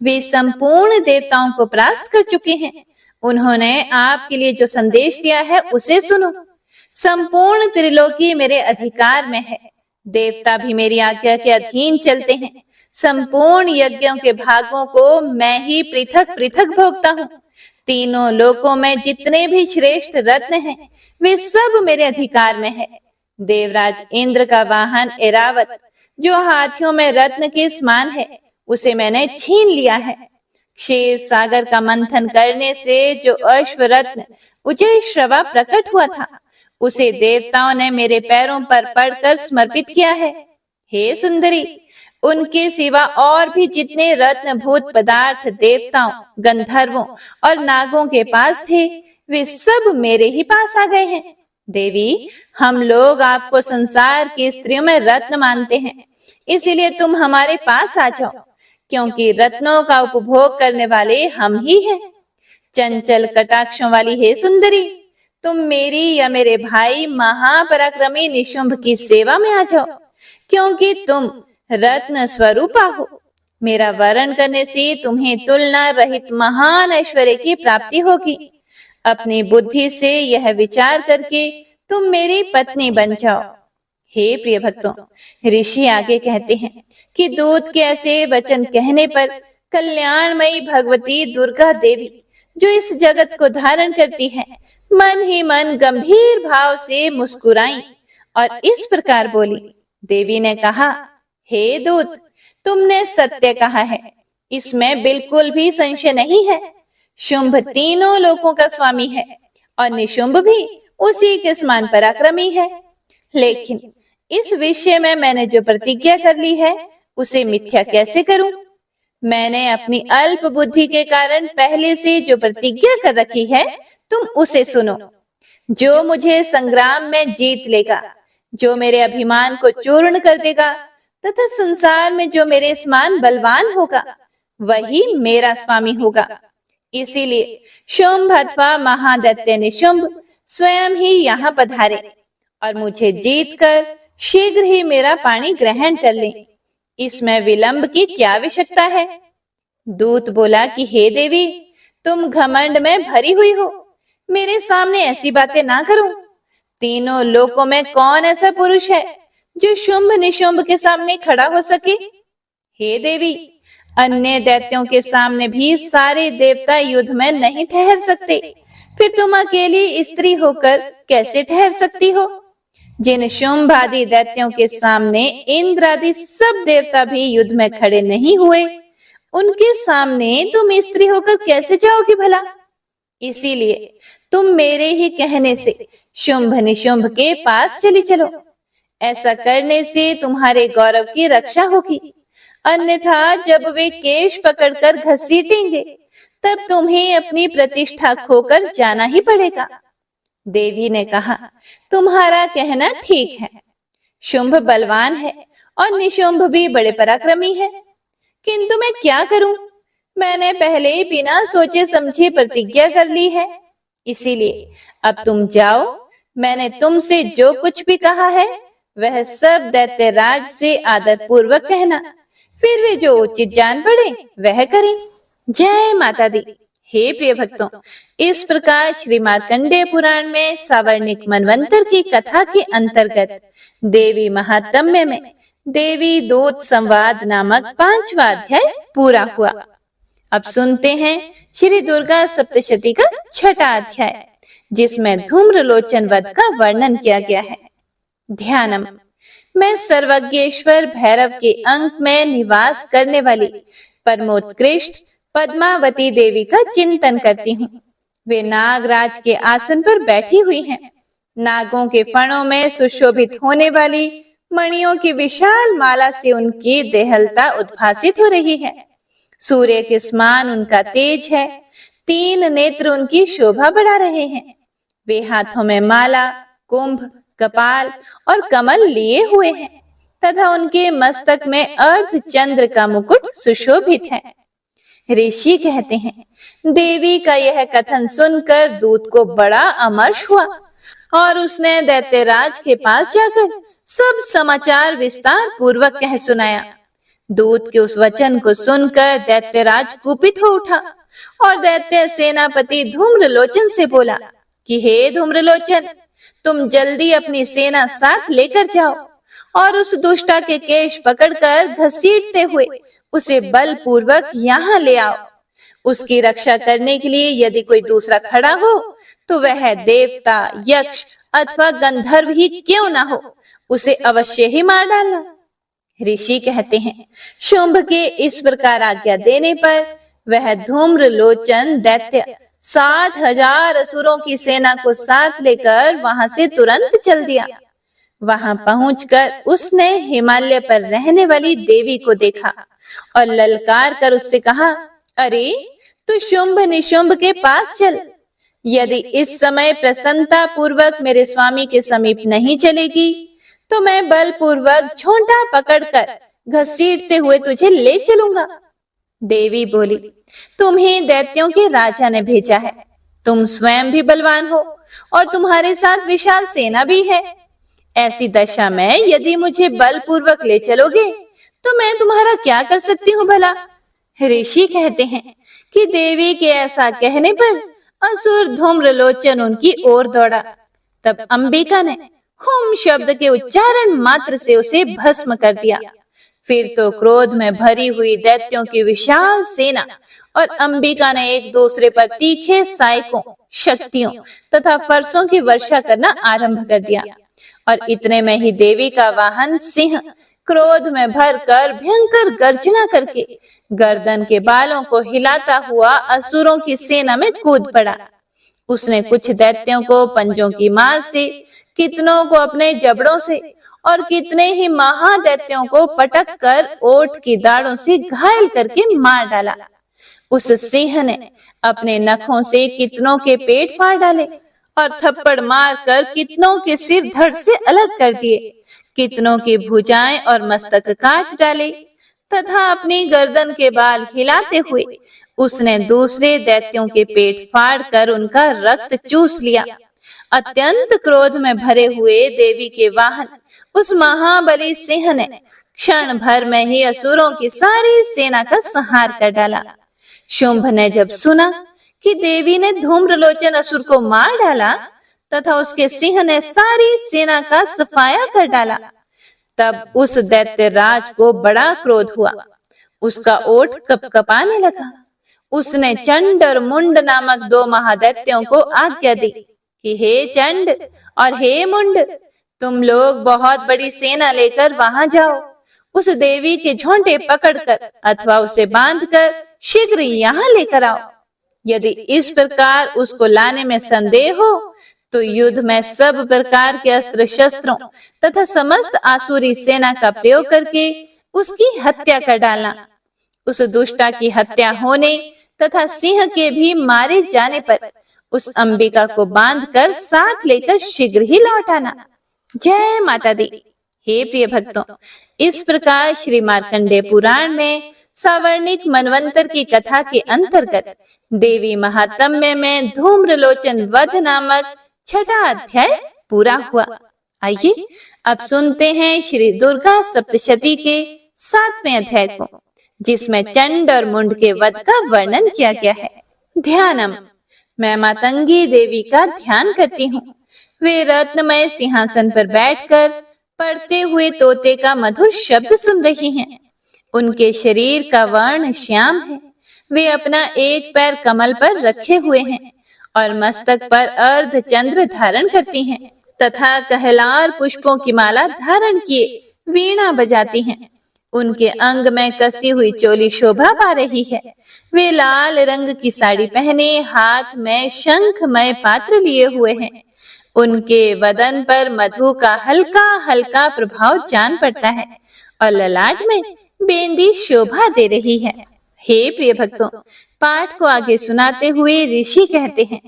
वे संपूर्ण देवताओं को परास्त कर चुके हैं। उन्होंने आपके लिए जो संदेश दिया है उसे सुनो। संपूर्ण त्रिलोकी मेरे अधिकार में है, देवता भी मेरी आज्ञा के अधीन चलते हैं। संपूर्ण यज्ञों के भागों को मैं ही पृथक पृथक भोगता हूँ। तीनों लोकों में जितने भी श्रेष्ठ रत्न हैं, वे सब मेरे अधिकार में है। देवराज इंद्र का वाहन ऐरावत जो हाथियों में रत्न के समान है, उसे मैंने छीन लिया है। क्षीर सागर का मंथन करने से जो अश्व रत्न उजय श्रवा प्रकट हुआ था, उसे देवताओं ने मेरे पैरों पर पड़कर समर्पित किया है। हे सुंदरी, उनके सिवा और भी जितने रत्न भूत पदार्थ देवताओं, गंधर्वों और नागों के पास थे, वे सब मेरे ही पास आ गए हैं। देवी, हम लोग आपको संसार की स्त्रियों में रत्न मानते हैं, इसीलिए तुम हमारे पास आ जाओ, क्योंकि रत्नों का उपभोग करने वाले हम ही हैं। चंचल कटाक्षों वाली हे सुंदरी, तुम मेरी या मेरे भाई महापराक्रमी निशुंभ की सेवा में आ जाओ, क्योंकि तुम रत्न स्वरूपा हो। मेरा वरण करने से तुम्हें तुलना रहित महान ऐश्वर्य की प्राप्ति होगी। अपनी बुद्धि से यह विचार करके तुम मेरी पत्नी बन जाओ। हे प्रिय भक्तों, ऋषि आगे कहते हैं कि दूत के ऐसे वचन कहने पर कल्याणमयी भगवती दुर्गा देवी जो इस जगत को धारण करती है, मन ही मन गंभीर भाव से मुस्कुराई और इस प्रकार बोली। देवी ने कहा, हे दूत, तुमने सत्य कहा है, इसमें बिल्कुल भी संशय नहीं है। शुंभ तीनों लोकों का स्वामी है और निशुंभ भी उसी के समान पराक्रमी है, लेकिन इस विषय में मैंने जो प्रतिज्ञा कर ली है उसे मिथ्या कैसे करूं? मैंने अपनी अल्प बुद्धि के कारण पहले से जो प्रतिज्ञा कर रखी है, तुम उसे सुनो। जो मुझे संग्राम में जीत लेगा, जो मेरे अभिमान को चूर्ण कर देगा तथा संसार में जो मेरे समान बलवान होगा, वही मेरा स्वामी होगा। इसीलिए शुंभ अथवा महादैत्य निशुंभ स्वयं ही यहाँ पधारे और मुझे जीतकर शीघ्र ही मेरा पानी ग्रहण कर ले। इसमें विलंब की क्या आवश्यकता है? दूत बोला कि हे देवी, तुम घमंड में भरी हुई हो, मेरे सामने ऐसी बातें ना करो। तीनों लोकों में कौन ऐसा पुरुष है जो शुंभ निशुंभ के सामने खड़ा हो सके? हे देवी, अन्य दैत्यों के सामने भी सारे देवता युद्ध में नहीं ठहर सकते, फिर तुम अकेली स्त्री होकर कैसे ठहर सकती हो? जिन शुंभ आदि दैत्यों के सामने इंद्र आदि सब देवता भी युद्ध में खड़े नहीं हुए, उनके सामने तुम स्त्री होकर कैसे जाओगी भला? इसीलिए तुम मेरे ही कहने से शुंभ निशुंभ के पास चली चलो। ऐसा करने से तुम्हारे गौरव की रक्षा होगी, अन्यथा जब वे केश पकड़कर घसीटेंगे तब तुम्हें अपनी प्रतिष्ठा खोकर जाना ही पड़ेगा। देवी ने कहा, तुम्हारा कहना ठीक है। शुंभ बलवान है और निशुंभ भी बड़े पराक्रमी है, किंतु मैं क्या करूं? मैंने पहले ही बिना सोचे समझे प्रतिज्ञा कर ली है। इसीलिए अब तुम जाओ, मैंने तुमसे जो कुछ भी कहा है वह सब दैत्यराज से आदर पूर्वक कहना, फिर वे जो उचित जान पड़े वह करें। जय माता दी। हे प्रिय भक्तों, इस प्रकार श्री मार्कंडेय पुराण में सावर्णिक मनवंतर की कथा के अंतर्गत देवी महात्म्य में देवी दूत संवाद नामक 5वां अध्याय पूरा हुआ। अब सुनते हैं श्री दुर्गा सप्तशती का 6वां अध्याय, जिसमें धूम्रलोचन वध का वर्णन किया गया है। ध्यानम। मैं सर्वज्ञेश्वर भैरव के अंक में निवास करने वाली परमोत्कृष्ट पद्मावती देवी का चिंतन करती हूँ। वे नागराज के आसन पर बैठी हुई हैं। नागों के फणों में सुशोभित होने वाली मणियों की विशाल माला से उनकी देहलता उद्भासित हो रही है। सूर्य के समान उनका तेज है। 3 नेत्र उनकी शोभा बढ़ा रहे हैं। वे हाथों में माला, कुंभ, कपाल और कमल लिए हुए हैं तथा उनके मस्तक में अर्ध चंद्र का मुकुट सुशोभित है। ऋषि कहते हैं, देवी का यह कथन सुनकर दूत को बड़ा अमर्ष हुआ और उसने दैत्यराज के पास जाकर सब समाचार विस्तार पूर्वक कह सुनाया। दूत के उस वचन को सुनकर दैत्यराज कुपित हो उठा और दैत्य सेनापति धूम्रलोचन से बोला कि हे धूम्रलोचन, तुम जल्दी अपनी सेना साथ लेकर जाओ और उस दुष्टा के केश पकड़कर घसीटते हुए उसे बलपूर्वक यहाँ ले आओ। उसकी रक्षा करने के लिए यदि कोई दूसरा खड़ा हो तो वह देवता, यक्ष अथवा गंधर्व ही क्यों ना हो, उसे अवश्य ही मार डालना। ऋषि कहते हैं, शुंभ के इस प्रकार आज्ञा देने पर वह धूम्रलोचन दैत्य 60,000 असुरों की सेना को साथ लेकर वहां से तुरंत चल दिया। वहां पहुंचकर उसने हिमालय पर रहने वाली देवी को देखा और ललकार कर उससे कहा, अरे तू शुंभ निशुंभ के पास चल। यदि इस समय प्रसन्नता पूर्वक मेरे स्वामी के समीप नहीं चलेगी तो मैं बलपूर्वक झोंटा पकड़कर घसीटते हुए तुझे ले चलूंगा। देवी बोली, तुम्हें दैत्यों के राजा ने भेजा है। तुम स्वयं भी बलवान हो और तुम्हारे साथ विशाल सेना भी है। ऐसी दशा में यदि मुझे बलपूर्वक ले चलोगे तो मैं तुम्हारा क्या कर सकती हूँ भला? ऋषि कहते हैं कि देवी के ऐसा कहने पर असुर धूम्रलोचन उनकी ओर दौड़ा। तब अंबिका ने हुम शब्द के उच्चारण मात्र से उसे भस्म कर दिया। फिर तो क्रोध में भरी हुई दैत्यों की विशाल सेना और अंबिका ने एक दूसरे पर तीखे सायकों, शक्तियों तथा फरसों की वर्षा करना आरंभ कर दिया। और इतने में ही देवी का वाहन सिंह क्रोध में भरकर भयंकर गर्जना करके गर्दन के बालों को हिलाता हुआ असुरों की सेना में कूद पड़ा। उसने कुछ दैत्यों को पंजों की मार से, कितनों को अपने जबड़ों से और कितने ही महादैत्यों को पटक कर ओठ की दाढ़ों से घायल करके मार डाला। उस सिंह ने अपने नखों से कितनों के पेट फाड़ डाले और थप्पड़ मारकर कितनों के सिर धड़ से अलग कर दिए, कितनों की भुजाएं और मस्तक काट डाले तथा अपनी गर्दन के बाल हिलाते हुए उसने दूसरे दैत्यों के पेट फाड़कर उनका रक्त चूस लिया। अत्यंत क्रोध में भरे हुए देवी के वाहन उस महाबली सिंह ने क्षण भर में ही असुरों की सारी सेना का संहार कर डाला। शुंभ ने जब सुना कि देवी ने धूम्रलोचन असुर को मार डाला तथा उसके सिंह ने सारी सेना का सफाया कर डाला, तब उस दैत्य राज को बड़ा क्रोध हुआ। उसका ओठ कपकपाने लगा। उसने चंड और मुंड नामक दो महादैत्यों को आज्ञा दी कि हे चंड और हे मुंड, तुम लोग बहुत बड़ी सेना लेकर वहां जाओ। उस देवी के झोंटे पकड़कर अथवा उसे बांधकर शीघ्र यहाँ लेकर आओ। यदि इस प्रकार उसको लाने में संदेह हो तो युद्ध में सब प्रकार के अस्त्र शस्त्रों तथा समस्त आसुरी सेना का प्रयोग करके उसकी हत्या कर डालना। उस दुष्टा की हत्या होने तथा सिंह के भी मारे जाने पर उस अंबिका को बांधकर साथ लेकर शीघ्र ही लौट आना। जय माता दी। हे प्रिय भक्तों, इस प्रकार श्री मार्कंडेय पुराण में सावर्णिक मनवंतर की कथा के अंतर्गत देवी महात्म्य में धूम्रलोचन वध नामक छठा अध्याय पूरा हुआ। आइए अब सुनते हैं श्री दुर्गा सप्तशती के 7वें अध्याय को, जिसमें चंड और मुंड के वध का वर्णन किया गया है। ध्यानम। मैं मातंगी देवी का ध्यान करती हूँ। वे रत्नमय सिंहासन पर बैठकर पढ़ते हुए तोते का मधुर शब्द सुन रही हैं। उनके शरीर का वर्ण श्याम है। वे अपना एक पैर कमल पर रखे हुए हैं और मस्तक पर अर्ध चंद्र धारण करती हैं तथा कहलार पुष्पों की माला धारण किए वीणा बजाती हैं। उनके अंग में कसी हुई चोली शोभा पा रही है। वे लाल रंग की साड़ी पहने हाथ में शंखमय पात्र लिए हुए हैं। उनके वदन पर मधु का हल्का हल्का प्रभाव जान पड़ता है और ललाट में बेंदी शोभा दे रही है। हे प्रिय भक्तों, पाठ को आगे सुनाते हुए ऋषि कहते हैं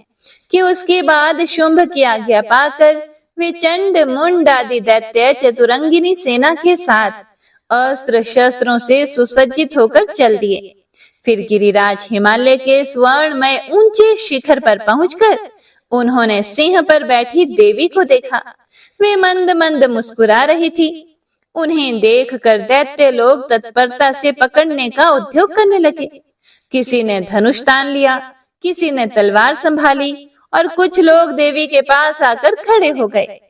कि उसके बाद शुंभ की आज्ञा पाकर वे चंड मुंड आदि दैत्य चतुरंगिनी सेना के साथ अस्त्र शस्त्रों से सुसज्जित होकर चल दिए। फिर गिरिराज हिमालय के स्वर्णमय ऊंचे शिखर पर पहुंचकर उन्होंने सिंह पर बैठी देवी को देखा। वे मंद मंद मुस्कुरा रही थी। उन्हें देखकर दैत्य लोग तत्परता से पकड़ने का उद्योग करने लगे। किसी ने धनुष तान लिया, किसी ने तलवार संभाली और कुछ लोग देवी के पास आकर खड़े हो गए।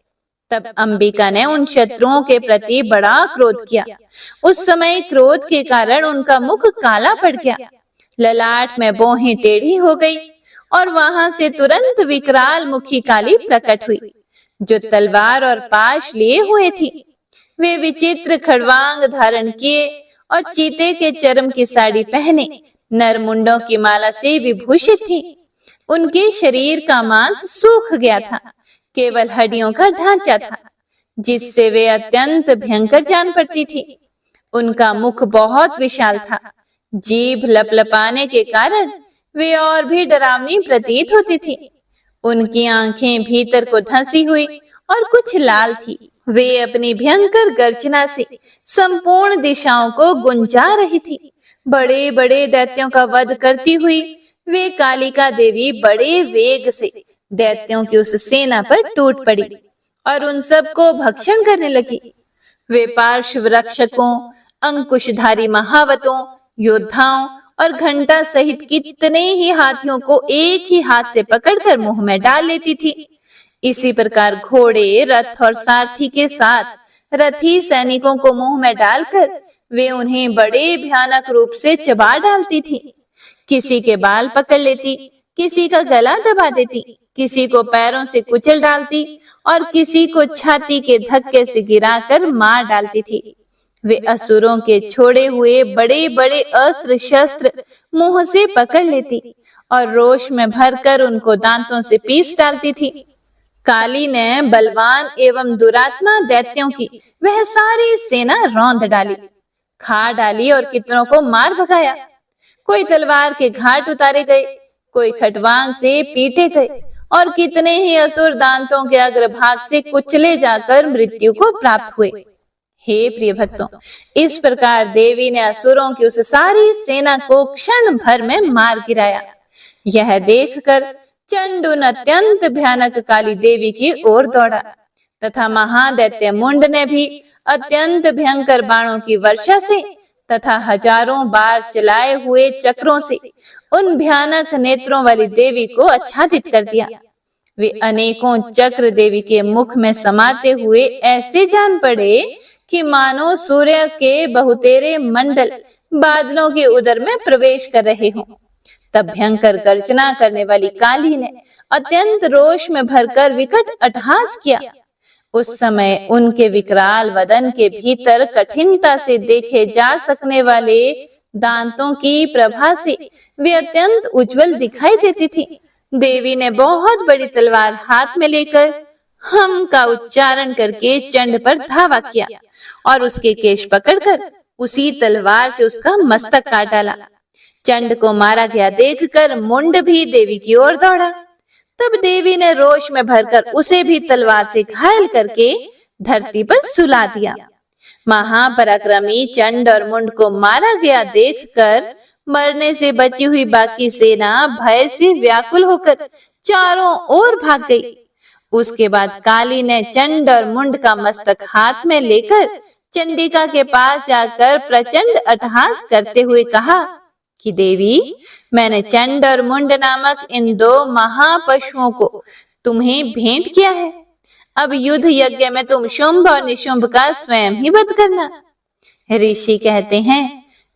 तब अंबिका ने उन शत्रुओं के प्रति बड़ा क्रोध किया। उस समय क्रोध के कारण उनका मुख काला पड़ गया, ललाट में भौहें टेढ़ी हो गई और वहां से तुरंत विकराल मुखी काली प्रकट हुई, जो तलवार और पाश लिए हुए थी। वे विचित्र खड़वांग धारण किए और चीते के चर्म की साड़ी पहने नरमुंडों की माला से विभूषित थी। उनके शरीर का मांस सूख गया था, केवल हड्डियों का ढांचा था, जिससे वे अत्यंत भयंकर जान पड़ती थी। उनका मुख बहुत विशाल था। जीभ लपलपाने के कारण वे और भी डरावनी प्रतीत होती थी। उनकी आंखें भीतर को धंसी हुई और कुछ लाल थी। वे अपनी भयंकर गर्जना से संपूर्ण दिशाओं को गुंजा रही थी। बड़े बड़े दैत्यों का वध करती हुई वे कालिका देवी बड़े वेग से दैत्यों की उस सेना पर टूट पड़ी और उन सबको भक्षण करने लगी। वे पार्श्व रक्षकों, अंकुशधारी महावतों, योद्धाओं और घंटा सहित कितने ही हाथियों को एक ही हाथ से पकड़कर मुंह में डाल लेती थी। इसी प्रकार घोड़े, रथ और सारथी के साथ रथी सैनिकों को मुंह में डालकर वे उन्हें बड़े भयानक रूप से चबा डालती थी। किसी के बाल पकड़ लेती, किसी का गला दबा देती, किसी को पैरों से कुचल डालती और किसी को छाती के धक्के से गिराकर मार डालती थी। वे असुरों के छोड़े हुए बड़े बड़े अस्त्र शस्त्र मुंह से पकड़ लेती और रोष में भरकर उनको दांतों से पीस डालती थी। काली ने बलवान एवं दुरात्मा दैत्यों की वह सारी सेना रौंद डाली, खा डाली और कितनों को मार भगाया। कोई तलवार के घाट उतारे गए, कोई खटवांग से पीटे गए और कितने ही असुर दांतों के अग्रभाग से कुचले जाकर मृत्यु को प्राप्त हुए। हे प्रिय भक्तों, इस प्रकार देवी ने असुरों की उस सारी सेना को क्षण भर में मार गिराया। यह देखकर चंडून अत्यंत भयानक काली देवी की ओर दौड़ा तथा महादैत्य मुंड ने भी अत्यंत भयंकर बाणों की वर्षा से तथा हजारों बार चलाए हुए चक्रों से उन भयानक नेत्रों वाली देवी को आच्छादित कर दिया। वे अनेकों चक्र देवी के मुख में समाते हुए ऐसे जान पड़े कि मानो सूर्य के बहुतेरे मंडल बादलों के उदर में प्रवेश कर रहे हों। तब भयंकर गर्जना करने वाली काली ने अत्यंत रोष में भरकर विकट अट्टहास किया। उस समय उनके विकराल वदन के भीतर कठिनता से देखे जा सकने वाले दांतों की प्रभा से वे अत्यंत उज्जवल दिखाई देती थी। देवी ने बहुत बड़ी तलवार हाथ में लेकर हम का उच्चारण करके चंड पर धावा किया और उसके केश पकड़कर उसी तलवार से उसका मस्तक काट डाला। चंड को मारा गया देखकर मुंड भी देवी की ओर दौड़ा। तब देवी ने रोष में भरकर उसे भी तलवार से घायल करके धरती पर सुला दिया। महापराक्रमी चंड और मुंड को मारा गया देखकर मरने से बची हुई बाकी सेना भय से व्याकुल होकर चारों ओर भाग गई। उसके बाद काली ने चंड और मुंड का मस्तक हाथ में लेकर चंडिका के पास जाकर प्रचंड अट्टहास करते हुए कहा कि देवी, मैंने चंड और मुंड नामक इन दो महापशुओं को तुम्हें भेंट किया है। अब युद्ध यज्ञ में तुम शुंभ और निशुंभ का स्वयं ही वध करना। ऋषि कहते हैं,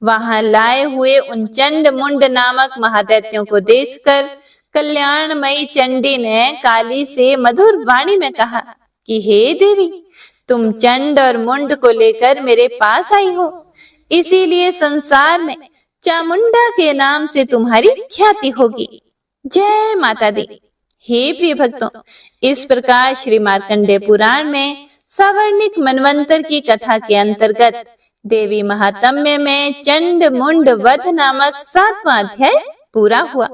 वहां लाए हुए उन चंड मुंड नामक महादैत्यों को देखकर कल्याणमयी चंडी ने काली से मधुर वाणी में कहा कि हे देवी, तुम चंड और मुंड को लेकर मेरे पास आई हो, इसीलिए संसार में चामुंडा के नाम से तुम्हारी ख्याति होगी। जय माता दी। हे प्रिय भक्तों, इस प्रकार श्री मार्कंडेय पुराण में सावर्णिक मनवंतर की कथा के अंतर्गत देवी महात्म्य में चंड मुंड वध नामक 7वां अध्याय पूरा हुआ।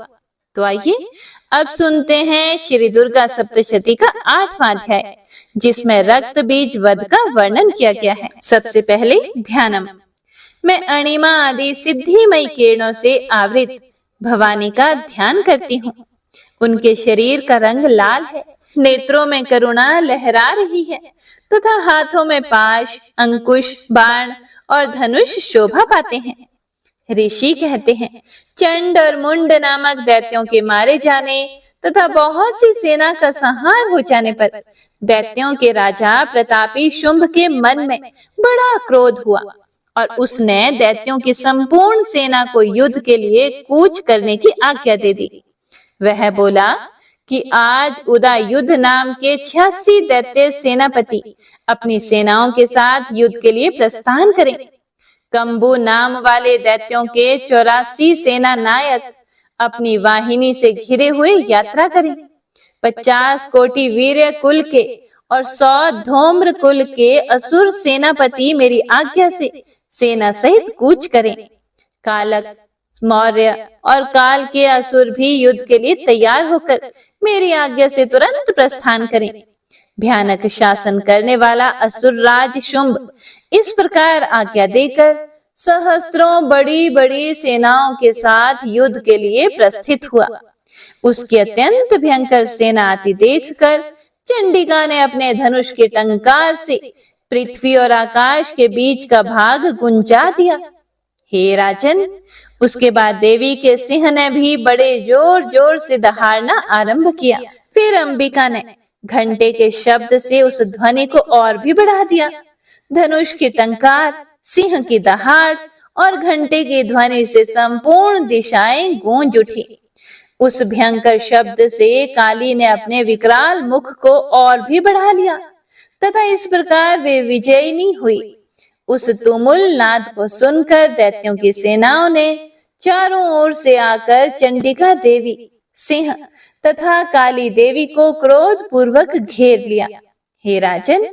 तो आइए अब सुनते हैं श्री दुर्गा सप्तशती का 8वां अध्याय, जिसमें रक्त बीज वध का वर्णन किया गया है। सबसे पहले ध्यानम। मैं अणिमा आदि सिद्धिमयी किरणों से आवृत भवानी का ध्यान करती हूँ। उनके शरीर का रंग लाल है, नेत्रों में करुणा लहरा रही है तथा हाथों में पाश, अंकुश, बाण और धनुष शोभा पाते हैं। ऋषि कहते हैं, चंड और मुंड नामक दैत्यों के मारे जाने तथा बहुत सी सेना का संहार हो जाने पर दैत्यों के राजा प्रतापी शुंभ के मन में बड़ा क्रोध हुआ और उसने दैत्यों की संपूर्ण सेना को युद्ध के लिए कूच करने की आज्ञा दे दी। वह बोला कि आज उदय युद्ध नाम के 86 दैत्य सेनापति अपनी सेनाओं के साथ युद्ध के लिए प्रस्थान करें। कंबू नाम वाले दैत्यों के 84 सेना नायक अपनी वाहिनी से घिरे हुए यात्रा करें। 50 कोटि वीर्य कुल के और 100 धूम्र कुल के असुर सेनापति मेरी आज्ञा से सेना सहित कूच करें। कालक, मौर्य और काल के असुर भी युद्ध के लिए तैयार होकर मेरी आज्ञा से तुरंत प्रस्थान करें। भयानक शासन करने वाला असुर राज शुंभ इस प्रकार आज्ञा देकर सहस्त्रों बड़ी बड़ी सेनाओं के साथ युद्ध के लिए प्रस्थित हुआ। उसकी अत्यंत भयंकर सेना आती देखकर चंडिका ने अपने धनुष के टंकार से पृथ्वी और आकाश के बीच का भाग गुंजा दिया। हे राजन, उसके बाद देवी के सिंह ने भी बड़े जोर जोर से दहाड़ना आरंभ किया। फिर अंबिका ने घंटे के शब्द से उस ध्वनि को और भी बढ़ा दिया। धनुष की टंकार, सिंह की दहाड़ और घंटे की ध्वनि से संपूर्ण दिशाएं गूंज उठी। उस भयंकर शब्द से काली ने अपने विकराल मुख को और भी बढ़ा लिया तथा इस प्रकार वे विजयिनी हुई। उस तुमुल नाद को सुनकर दैत्यों की सेनाओं ने चारों ओर से आकर चंडिका देवी, सिंह तथा काली देवी को क्रोध पूर्वक घेर लिया। हे राजन,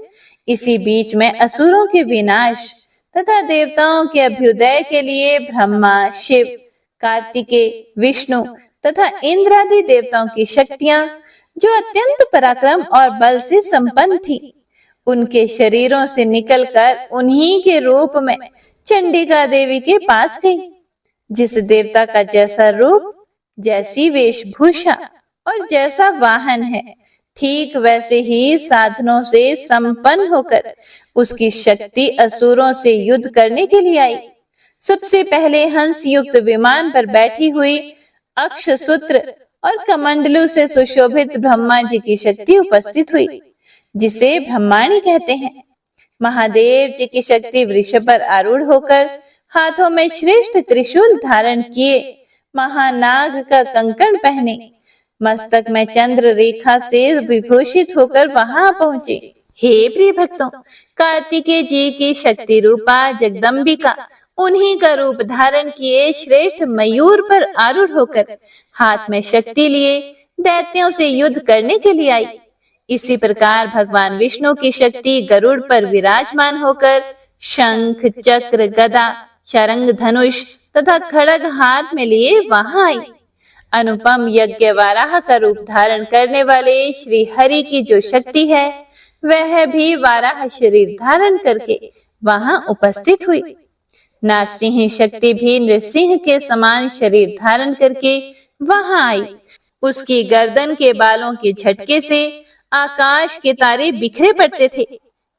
इसी बीच में असुरों के विनाश तथा देवताओं के अभ्युदय के लिए ब्रह्मा, शिव, कार्तिकेय, विष्णु तथा इंद्र आदि देवताओं की शक्तियां, जो अत्यंत पराक्रम और बल से संपन्न थी, उनके शरीरों से निकलकर उन्हीं के रूप में चंडिका देवी के पास गई। जिस देवता का जैसा रूप, जैसी वेशभूषा और जैसा वाहन है, ठीक वैसे ही साधनों से संपन्न होकर उसकी शक्ति असुरों से युद्ध करने के लिए आई। सबसे पहले हंस युक्त विमान पर बैठी हुई अक्षसूत्र और कमंडलू से सुशोभित ब्रह्मा जी की शक्ति उपस्थित हुई, जिसे ब्रह्माणी कहते हैं। महादेव जी की शक्ति वृषभ पर आरूढ़ होकर हाथों में श्रेष्ठ त्रिशूल धारण किए महानाग का कंकण पहने, मस्तक में चंद्र रेखा से विभूषित होकर वहां पहुंचे। हे प्रिय भक्तों, कार्तिकेय जी की शक्ति रूपा जगदम्बिका उन्हीं का रूप धारण किए श्रेष्ठ मयूर पर आरूढ़ होकर हाथ में शक्ति लिए दैत्यों से युद्ध करने के लिए आई। इसी प्रकार भगवान विष्णु की शक्ति गरुड़ पर विराजमान होकर शंख, चक्र, गदा, शरंग, धनुष तथा खड़ग हाथ में लिए वहां आई। अनुपम यज्ञ वाराह का रूप धारण करने वाले श्री हरि की जो शक्ति है, वह भी वाराह शरीर धारण करके वहां उपस्थित हुई। नरसिंह शक्ति भी नृसिंह के समान शरीर धारण करके वहां आई। उसकी गर्दन के बालों के झटके से आकाश के तारे बिखरे पड़ते थे।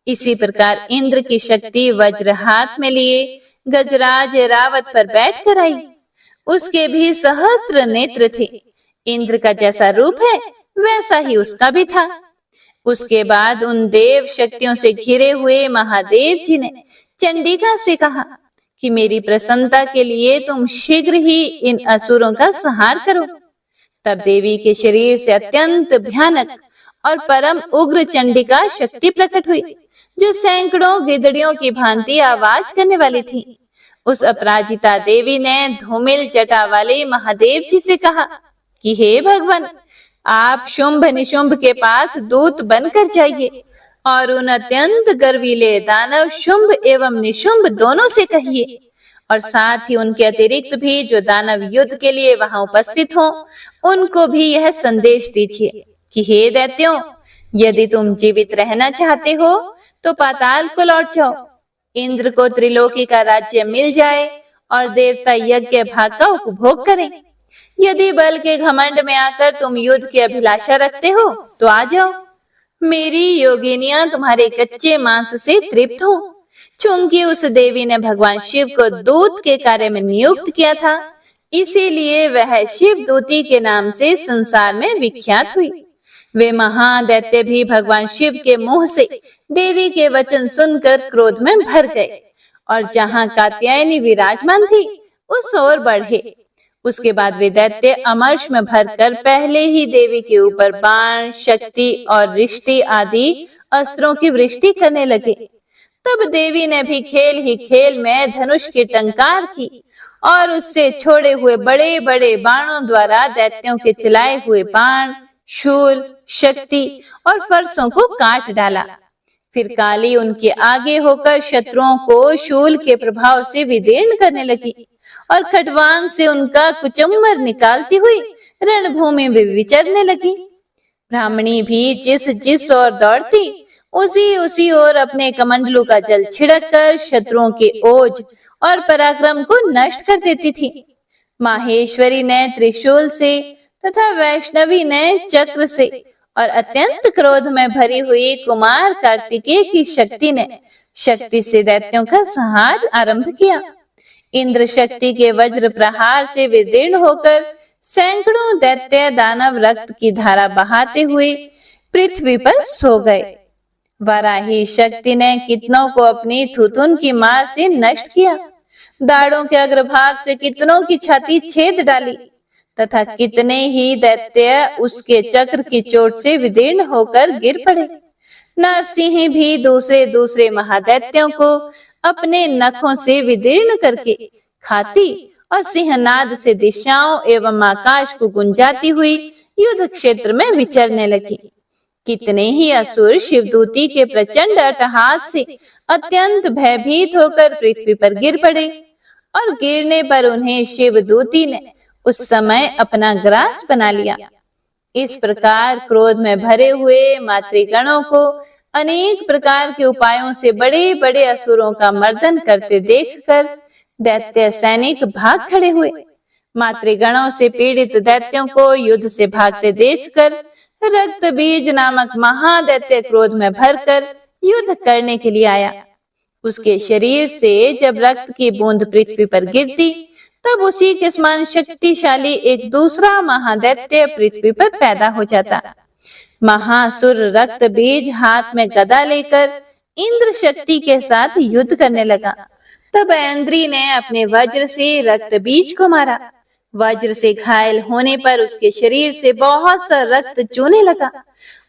इसी प्रकार इंद्र की शक्ति वज्र हाथ में लिए गजराज रावत पर बैठ कर आई। उसके भी सहस्त्र नेत्र थे। इंद्र का जैसा रूप है वैसा ही उसका भी था। उसके बाद उन देव शक्तियों से घिरे हुए महादेव जी ने चंडिका से कहा कि मेरी प्रसन्नता के लिए तुम शीघ्र ही इन असुरों का संहार करो। तब देवी के शरीर से अत्यंत भयानक और परम उग्र चंडिका शक्ति प्रकट हुई, जो सैकड़ों गिदड़ियों की भांति आवाज करने वाली थी। उस अपराजिता देवी ने धूमिल जटा वाले महादेव जी से कहा कि हे भगवान, आप शुंभ निशुंभ के पास दूत बनकर जाइए और उन अत्यंत गर्वीले दानव शुंभ एवं निशुंभ दोनों से कहिए, और साथ ही उनके अतिरिक्त भी जो दानव युद्ध के लिए वहां उपस्थित हों, उनको भी यह संदेश दीजिए कि हे दैत्यों, यदि तुम जीवित रहना चाहते हो तो पाताल को लौट जाओ। इंद्र को त्रिलोकी का राज्य मिल जाए और देवता यज्ञ भाग का उपभोग करें। यदि बल के घमंड में आकर तुम युद्ध की अभिलाषा रखते हो तो आ जाओ। मेरी योगिनियां तुम्हारे कच्चे मांस से तृप्त हो। चूंकि उस देवी ने भगवान शिव को दूत के कार्य में नियुक्त किया था, इसीलिए वह शिव दूती के नाम से संसार में विख्यात हुई। वे महादैत्य भी भगवान शिव के मुंह से देवी के वचन सुनकर क्रोध में भर गए और जहां कात्यायनी विराजमान थी उस ओर बढ़े। उसके बाद वे दैत्य अमर्ष में भरकर पहले ही देवी के ऊपर बाण, शक्ति और रिष्टि आदि अस्त्रों की वृष्टि करने लगे। तब देवी ने भी खेल ही खेल में धनुष की टंकार की और उससे छोड़े हुए बड़े बड़े बाणों द्वारा दैत्यों के चलाए हुए बाण, शूल, शक्ति और फरसों को काट डाला। फिर काली उनके आगे होकर शत्रुओं को शूल के प्रभाव से विदीर्ण करने लगी और खटवांग से उनका कुचम्बर निकालती हुई रणभूमि में विचरने लगी। ब्राह्मणी भी जिस जिस ओर दौड़ती उसी ओर अपने कमंडलू का जल छिड़क कर शत्रुओं के ओज और पराक्रम को नष्ट कर देती थी। माहेश्वरी ने त्रिशूल से तथा वैष्णवी ने चक्र से और अत्यंत क्रोध में भरी हुई कुमार कार्तिकेय की शक्ति ने शक्ति से दैत्यों का संहार आरंभ किया। इंद्र शक्ति के वज्र प्रहार से विदीर्ण होकर सैकड़ों दैत्य दानव रक्त की धारा बहाते हुए पृथ्वी पर सो गए। वाराही शक्ति ने कितनों को अपनी थुथुन की मार से नष्ट किया, दाढ़ों के अग्रभाग से कितनों की छाती छेद डाली तथा कितने ही दैत्य उसके चक्र की चोट से विदीर्ण होकर गिर पड़े। नरसिंह भी दूसरे महादैत्यों को अपने नखों से विदीर्ण करके खाती और सिंहनाद से दिशाओं एवं आकाश को गुंजाती हुई युद्ध क्षेत्र में विचरने लगी। कितने ही असुर शिवदूती के प्रचंड अट्टहास से अत्यंत भयभीत होकर पृथ्वी पर गिर पड़े और गिरने पर उन्हें शिवदूती ने उस समय अपना ग्रास बना लिया। इस प्रकार क्रोध में भरे हुए मातृगणों को अनेक प्रकार के उपायों से बड़े बड़े असुरों का मर्दन करते देखकर दैत्य सैनिक भाग खड़े हुए। मातृगणों से पीड़ित दैत्यों को युद्ध से भागते देखकर रक्त बीज नामक महादैत्य क्रोध में भरकर युद्ध करने के लिए आया। उसके शरीर से जब रक्त की बूंद पृथ्वी पर गिरती, तब उसी के समान शक्तिशाली एक दूसरा महादैत्य पृथ्वी पर पैदा हो जाता। महासुर रक्त बीज हाथ में गदा लेकर इंद्र शक्ति के साथ युद्ध करने लगा। तब ऐन्द्री ने अपने वज्र से रक्त बीज को मारा। वज्र से घायल होने पर उसके शरीर से बहुत सा रक्त चूने लगा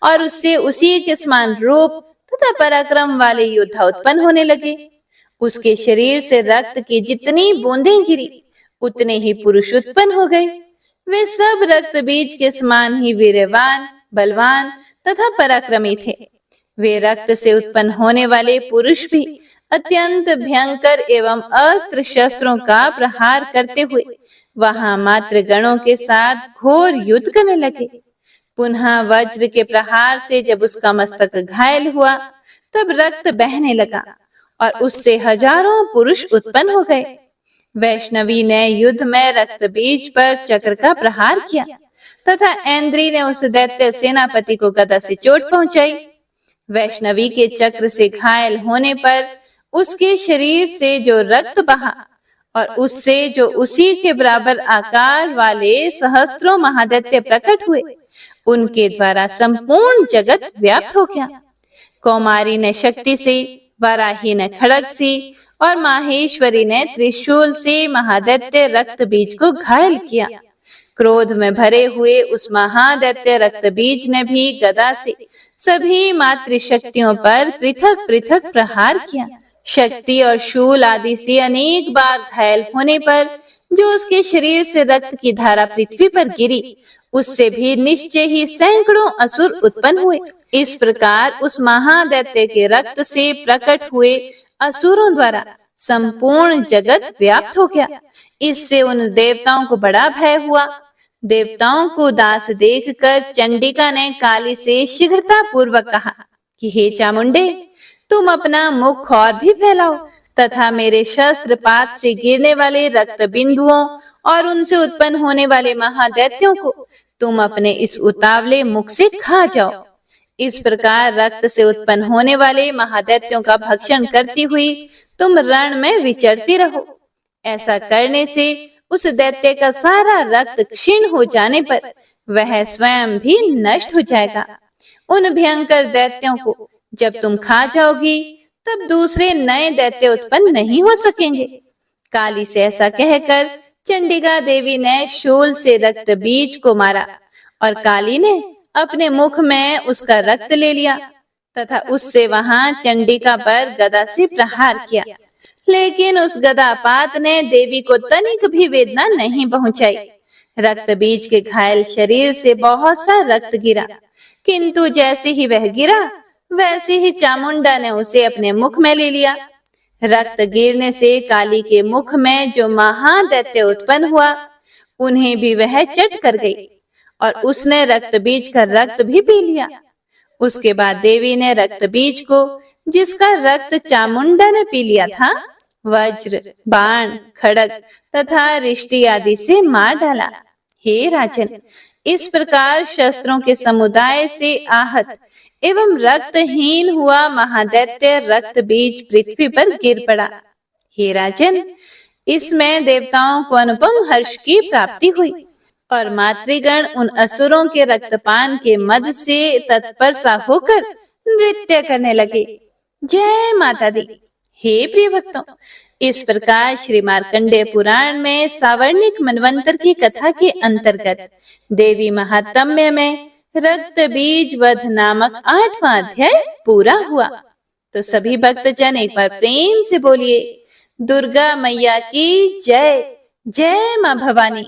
और उससे उसी के समान रूप तथा पराक्रम वाले योद्धा उत्पन्न होने लगे। उसके शरीर से रक्त की जितनी बूंदें गिरी उतने ही पुरुष उत्पन्न हो गए। वे सब रक्त बीज के समान ही वीरवान, बलवान तथा पराक्रमी थे। वे रक्त से उत्पन्न होने वाले पुरुष भी अत्यंत भयंकर एवं अस्त्र शस्त्रों का प्रहार करते हुए वहां मात्र गणों के साथ घोर युद्ध करने लगे। पुनः वज्र के प्रहार से जब उसका मस्तक घायल हुआ तब रक्त बहने लगा और उससे हजारों पुरुष उत्पन्न हो गए। वैष्णवी ने युद्ध में रक्त बीज पर चक्र का प्रहार किया तथा ऐन्द्री ने उस दैत्य सेनापति को गदा से चोट पहुंचाई। वैष्णवी के चक्र से घायल होने पर उसके शरीर से जो रक्त बहा और उससे जो उसी के बराबर आकार वाले सहस्त्रों महादैत्य प्रकट हुए, उनके द्वारा संपूर्ण जगत व्याप्त हो गया। कौमारी ने शक्ति से, वराही ने खड़ग से और माहेश्वरी ने त्रिशूल से महादैत्य रक्त बीज को घायल किया। क्रोध में भरे हुए उस महादैत्य रक्त बीज ने भी गदा से सभी मातृशक्तियों पर पृथक पृथक प्रहार किया। शक्ति और शूल आदि से अनेक बार घायल होने पर जो उसके शरीर से रक्त की धारा पृथ्वी पर गिरी, उससे भी निश्चय ही सैकड़ों असुर उत्पन्न हुए। इस प्रकार उस महादैत्य के रक्त से प्रकट हुए असुरों द्वारा संपूर्ण जगत व्याप्त हो गया। इससे उन देवताओं को बड़ा भय हुआ। देवताओं को दास देखकर चंडिका ने काली से शीघ्रता पूर्वक कहा कि हे चामुंडे, तुम अपना मुख और भी फैलाओ तथा मेरे शस्त्रपात से गिरने वाले रक्त बिंदुओं और उनसे उत्पन्न होने वाले महादैत्यों को तुम अपने इस उतावले मुख से खा जाओ। इस प्रकार रक्त से उत्पन्न होने वाले महादैत्यों का भक्षण करती हुई तुम रण में विचरती रहो। ऐसा करने से उस दैत्य का सारा रक्त क्षीण हो जाने पर वह स्वयं भी नष्ट हो जाएगा। उन भयंकर दैत्यों को जब तुम खा जाओगी तब दूसरे नए दैत्य उत्पन्न नहीं हो सकेंगे। काली से ऐसा कहकर चंडिका देवी ने शूल से रक्त बीज को मारा और काली ने अपने मुख में उसका रक्त ले लिया तथा उससे वहां चंडिका पर गदा से प्रहार किया। लेकिन उस गदापात ने देवी को तनिक भी वेदना नहीं पहुंचाई। रक्त बीज के घायल शरीर से बहुत सा रक्त गिरा, किंतु जैसे ही वह गिरा वैसे ही चामुंडा ने उसे अपने मुख में ले लिया। रक्त गिरने से काली के मुख में जो महादैत्य उत्पन्न हुआ, उन्हें भी वह चट कर गई और उसने रक्त बीज का रक्त भी पी लिया। उसके बाद देवी ने रक्त बीज को, जिसका रक्त चामुंडा ने पी लिया था, वज्र, बाण, खड़ग तथा रिष्टि आदि से मार डाला। हे राजन, इस प्रकार शस्त्रों के समुदाय से आहत एवं रक्तहीन हुआ महादैत्य रक्त बीज पृथ्वी पर गिर पड़ा। हे राजन, इसमें देवताओं को अनुपम हर्ष की प्राप्ति हुई और मातृगण उन असुरों के रक्तपान के मद से तत्पर सा होकर नृत्य करने लगे। जय माता दी। हे प्रिय भक्तों, इस प्रकार श्री मार्कंडेय पुराण में सावर्णिक मनवंतर की कथा के अंतर्गत देवी महात्म्य में रक्त बीज वध नामक 8वां अध्याय पूरा हुआ। तो सभी भक्तजन एक बार प्रेम से बोलिए दुर्गा मैया की जय। जय मां भवानी।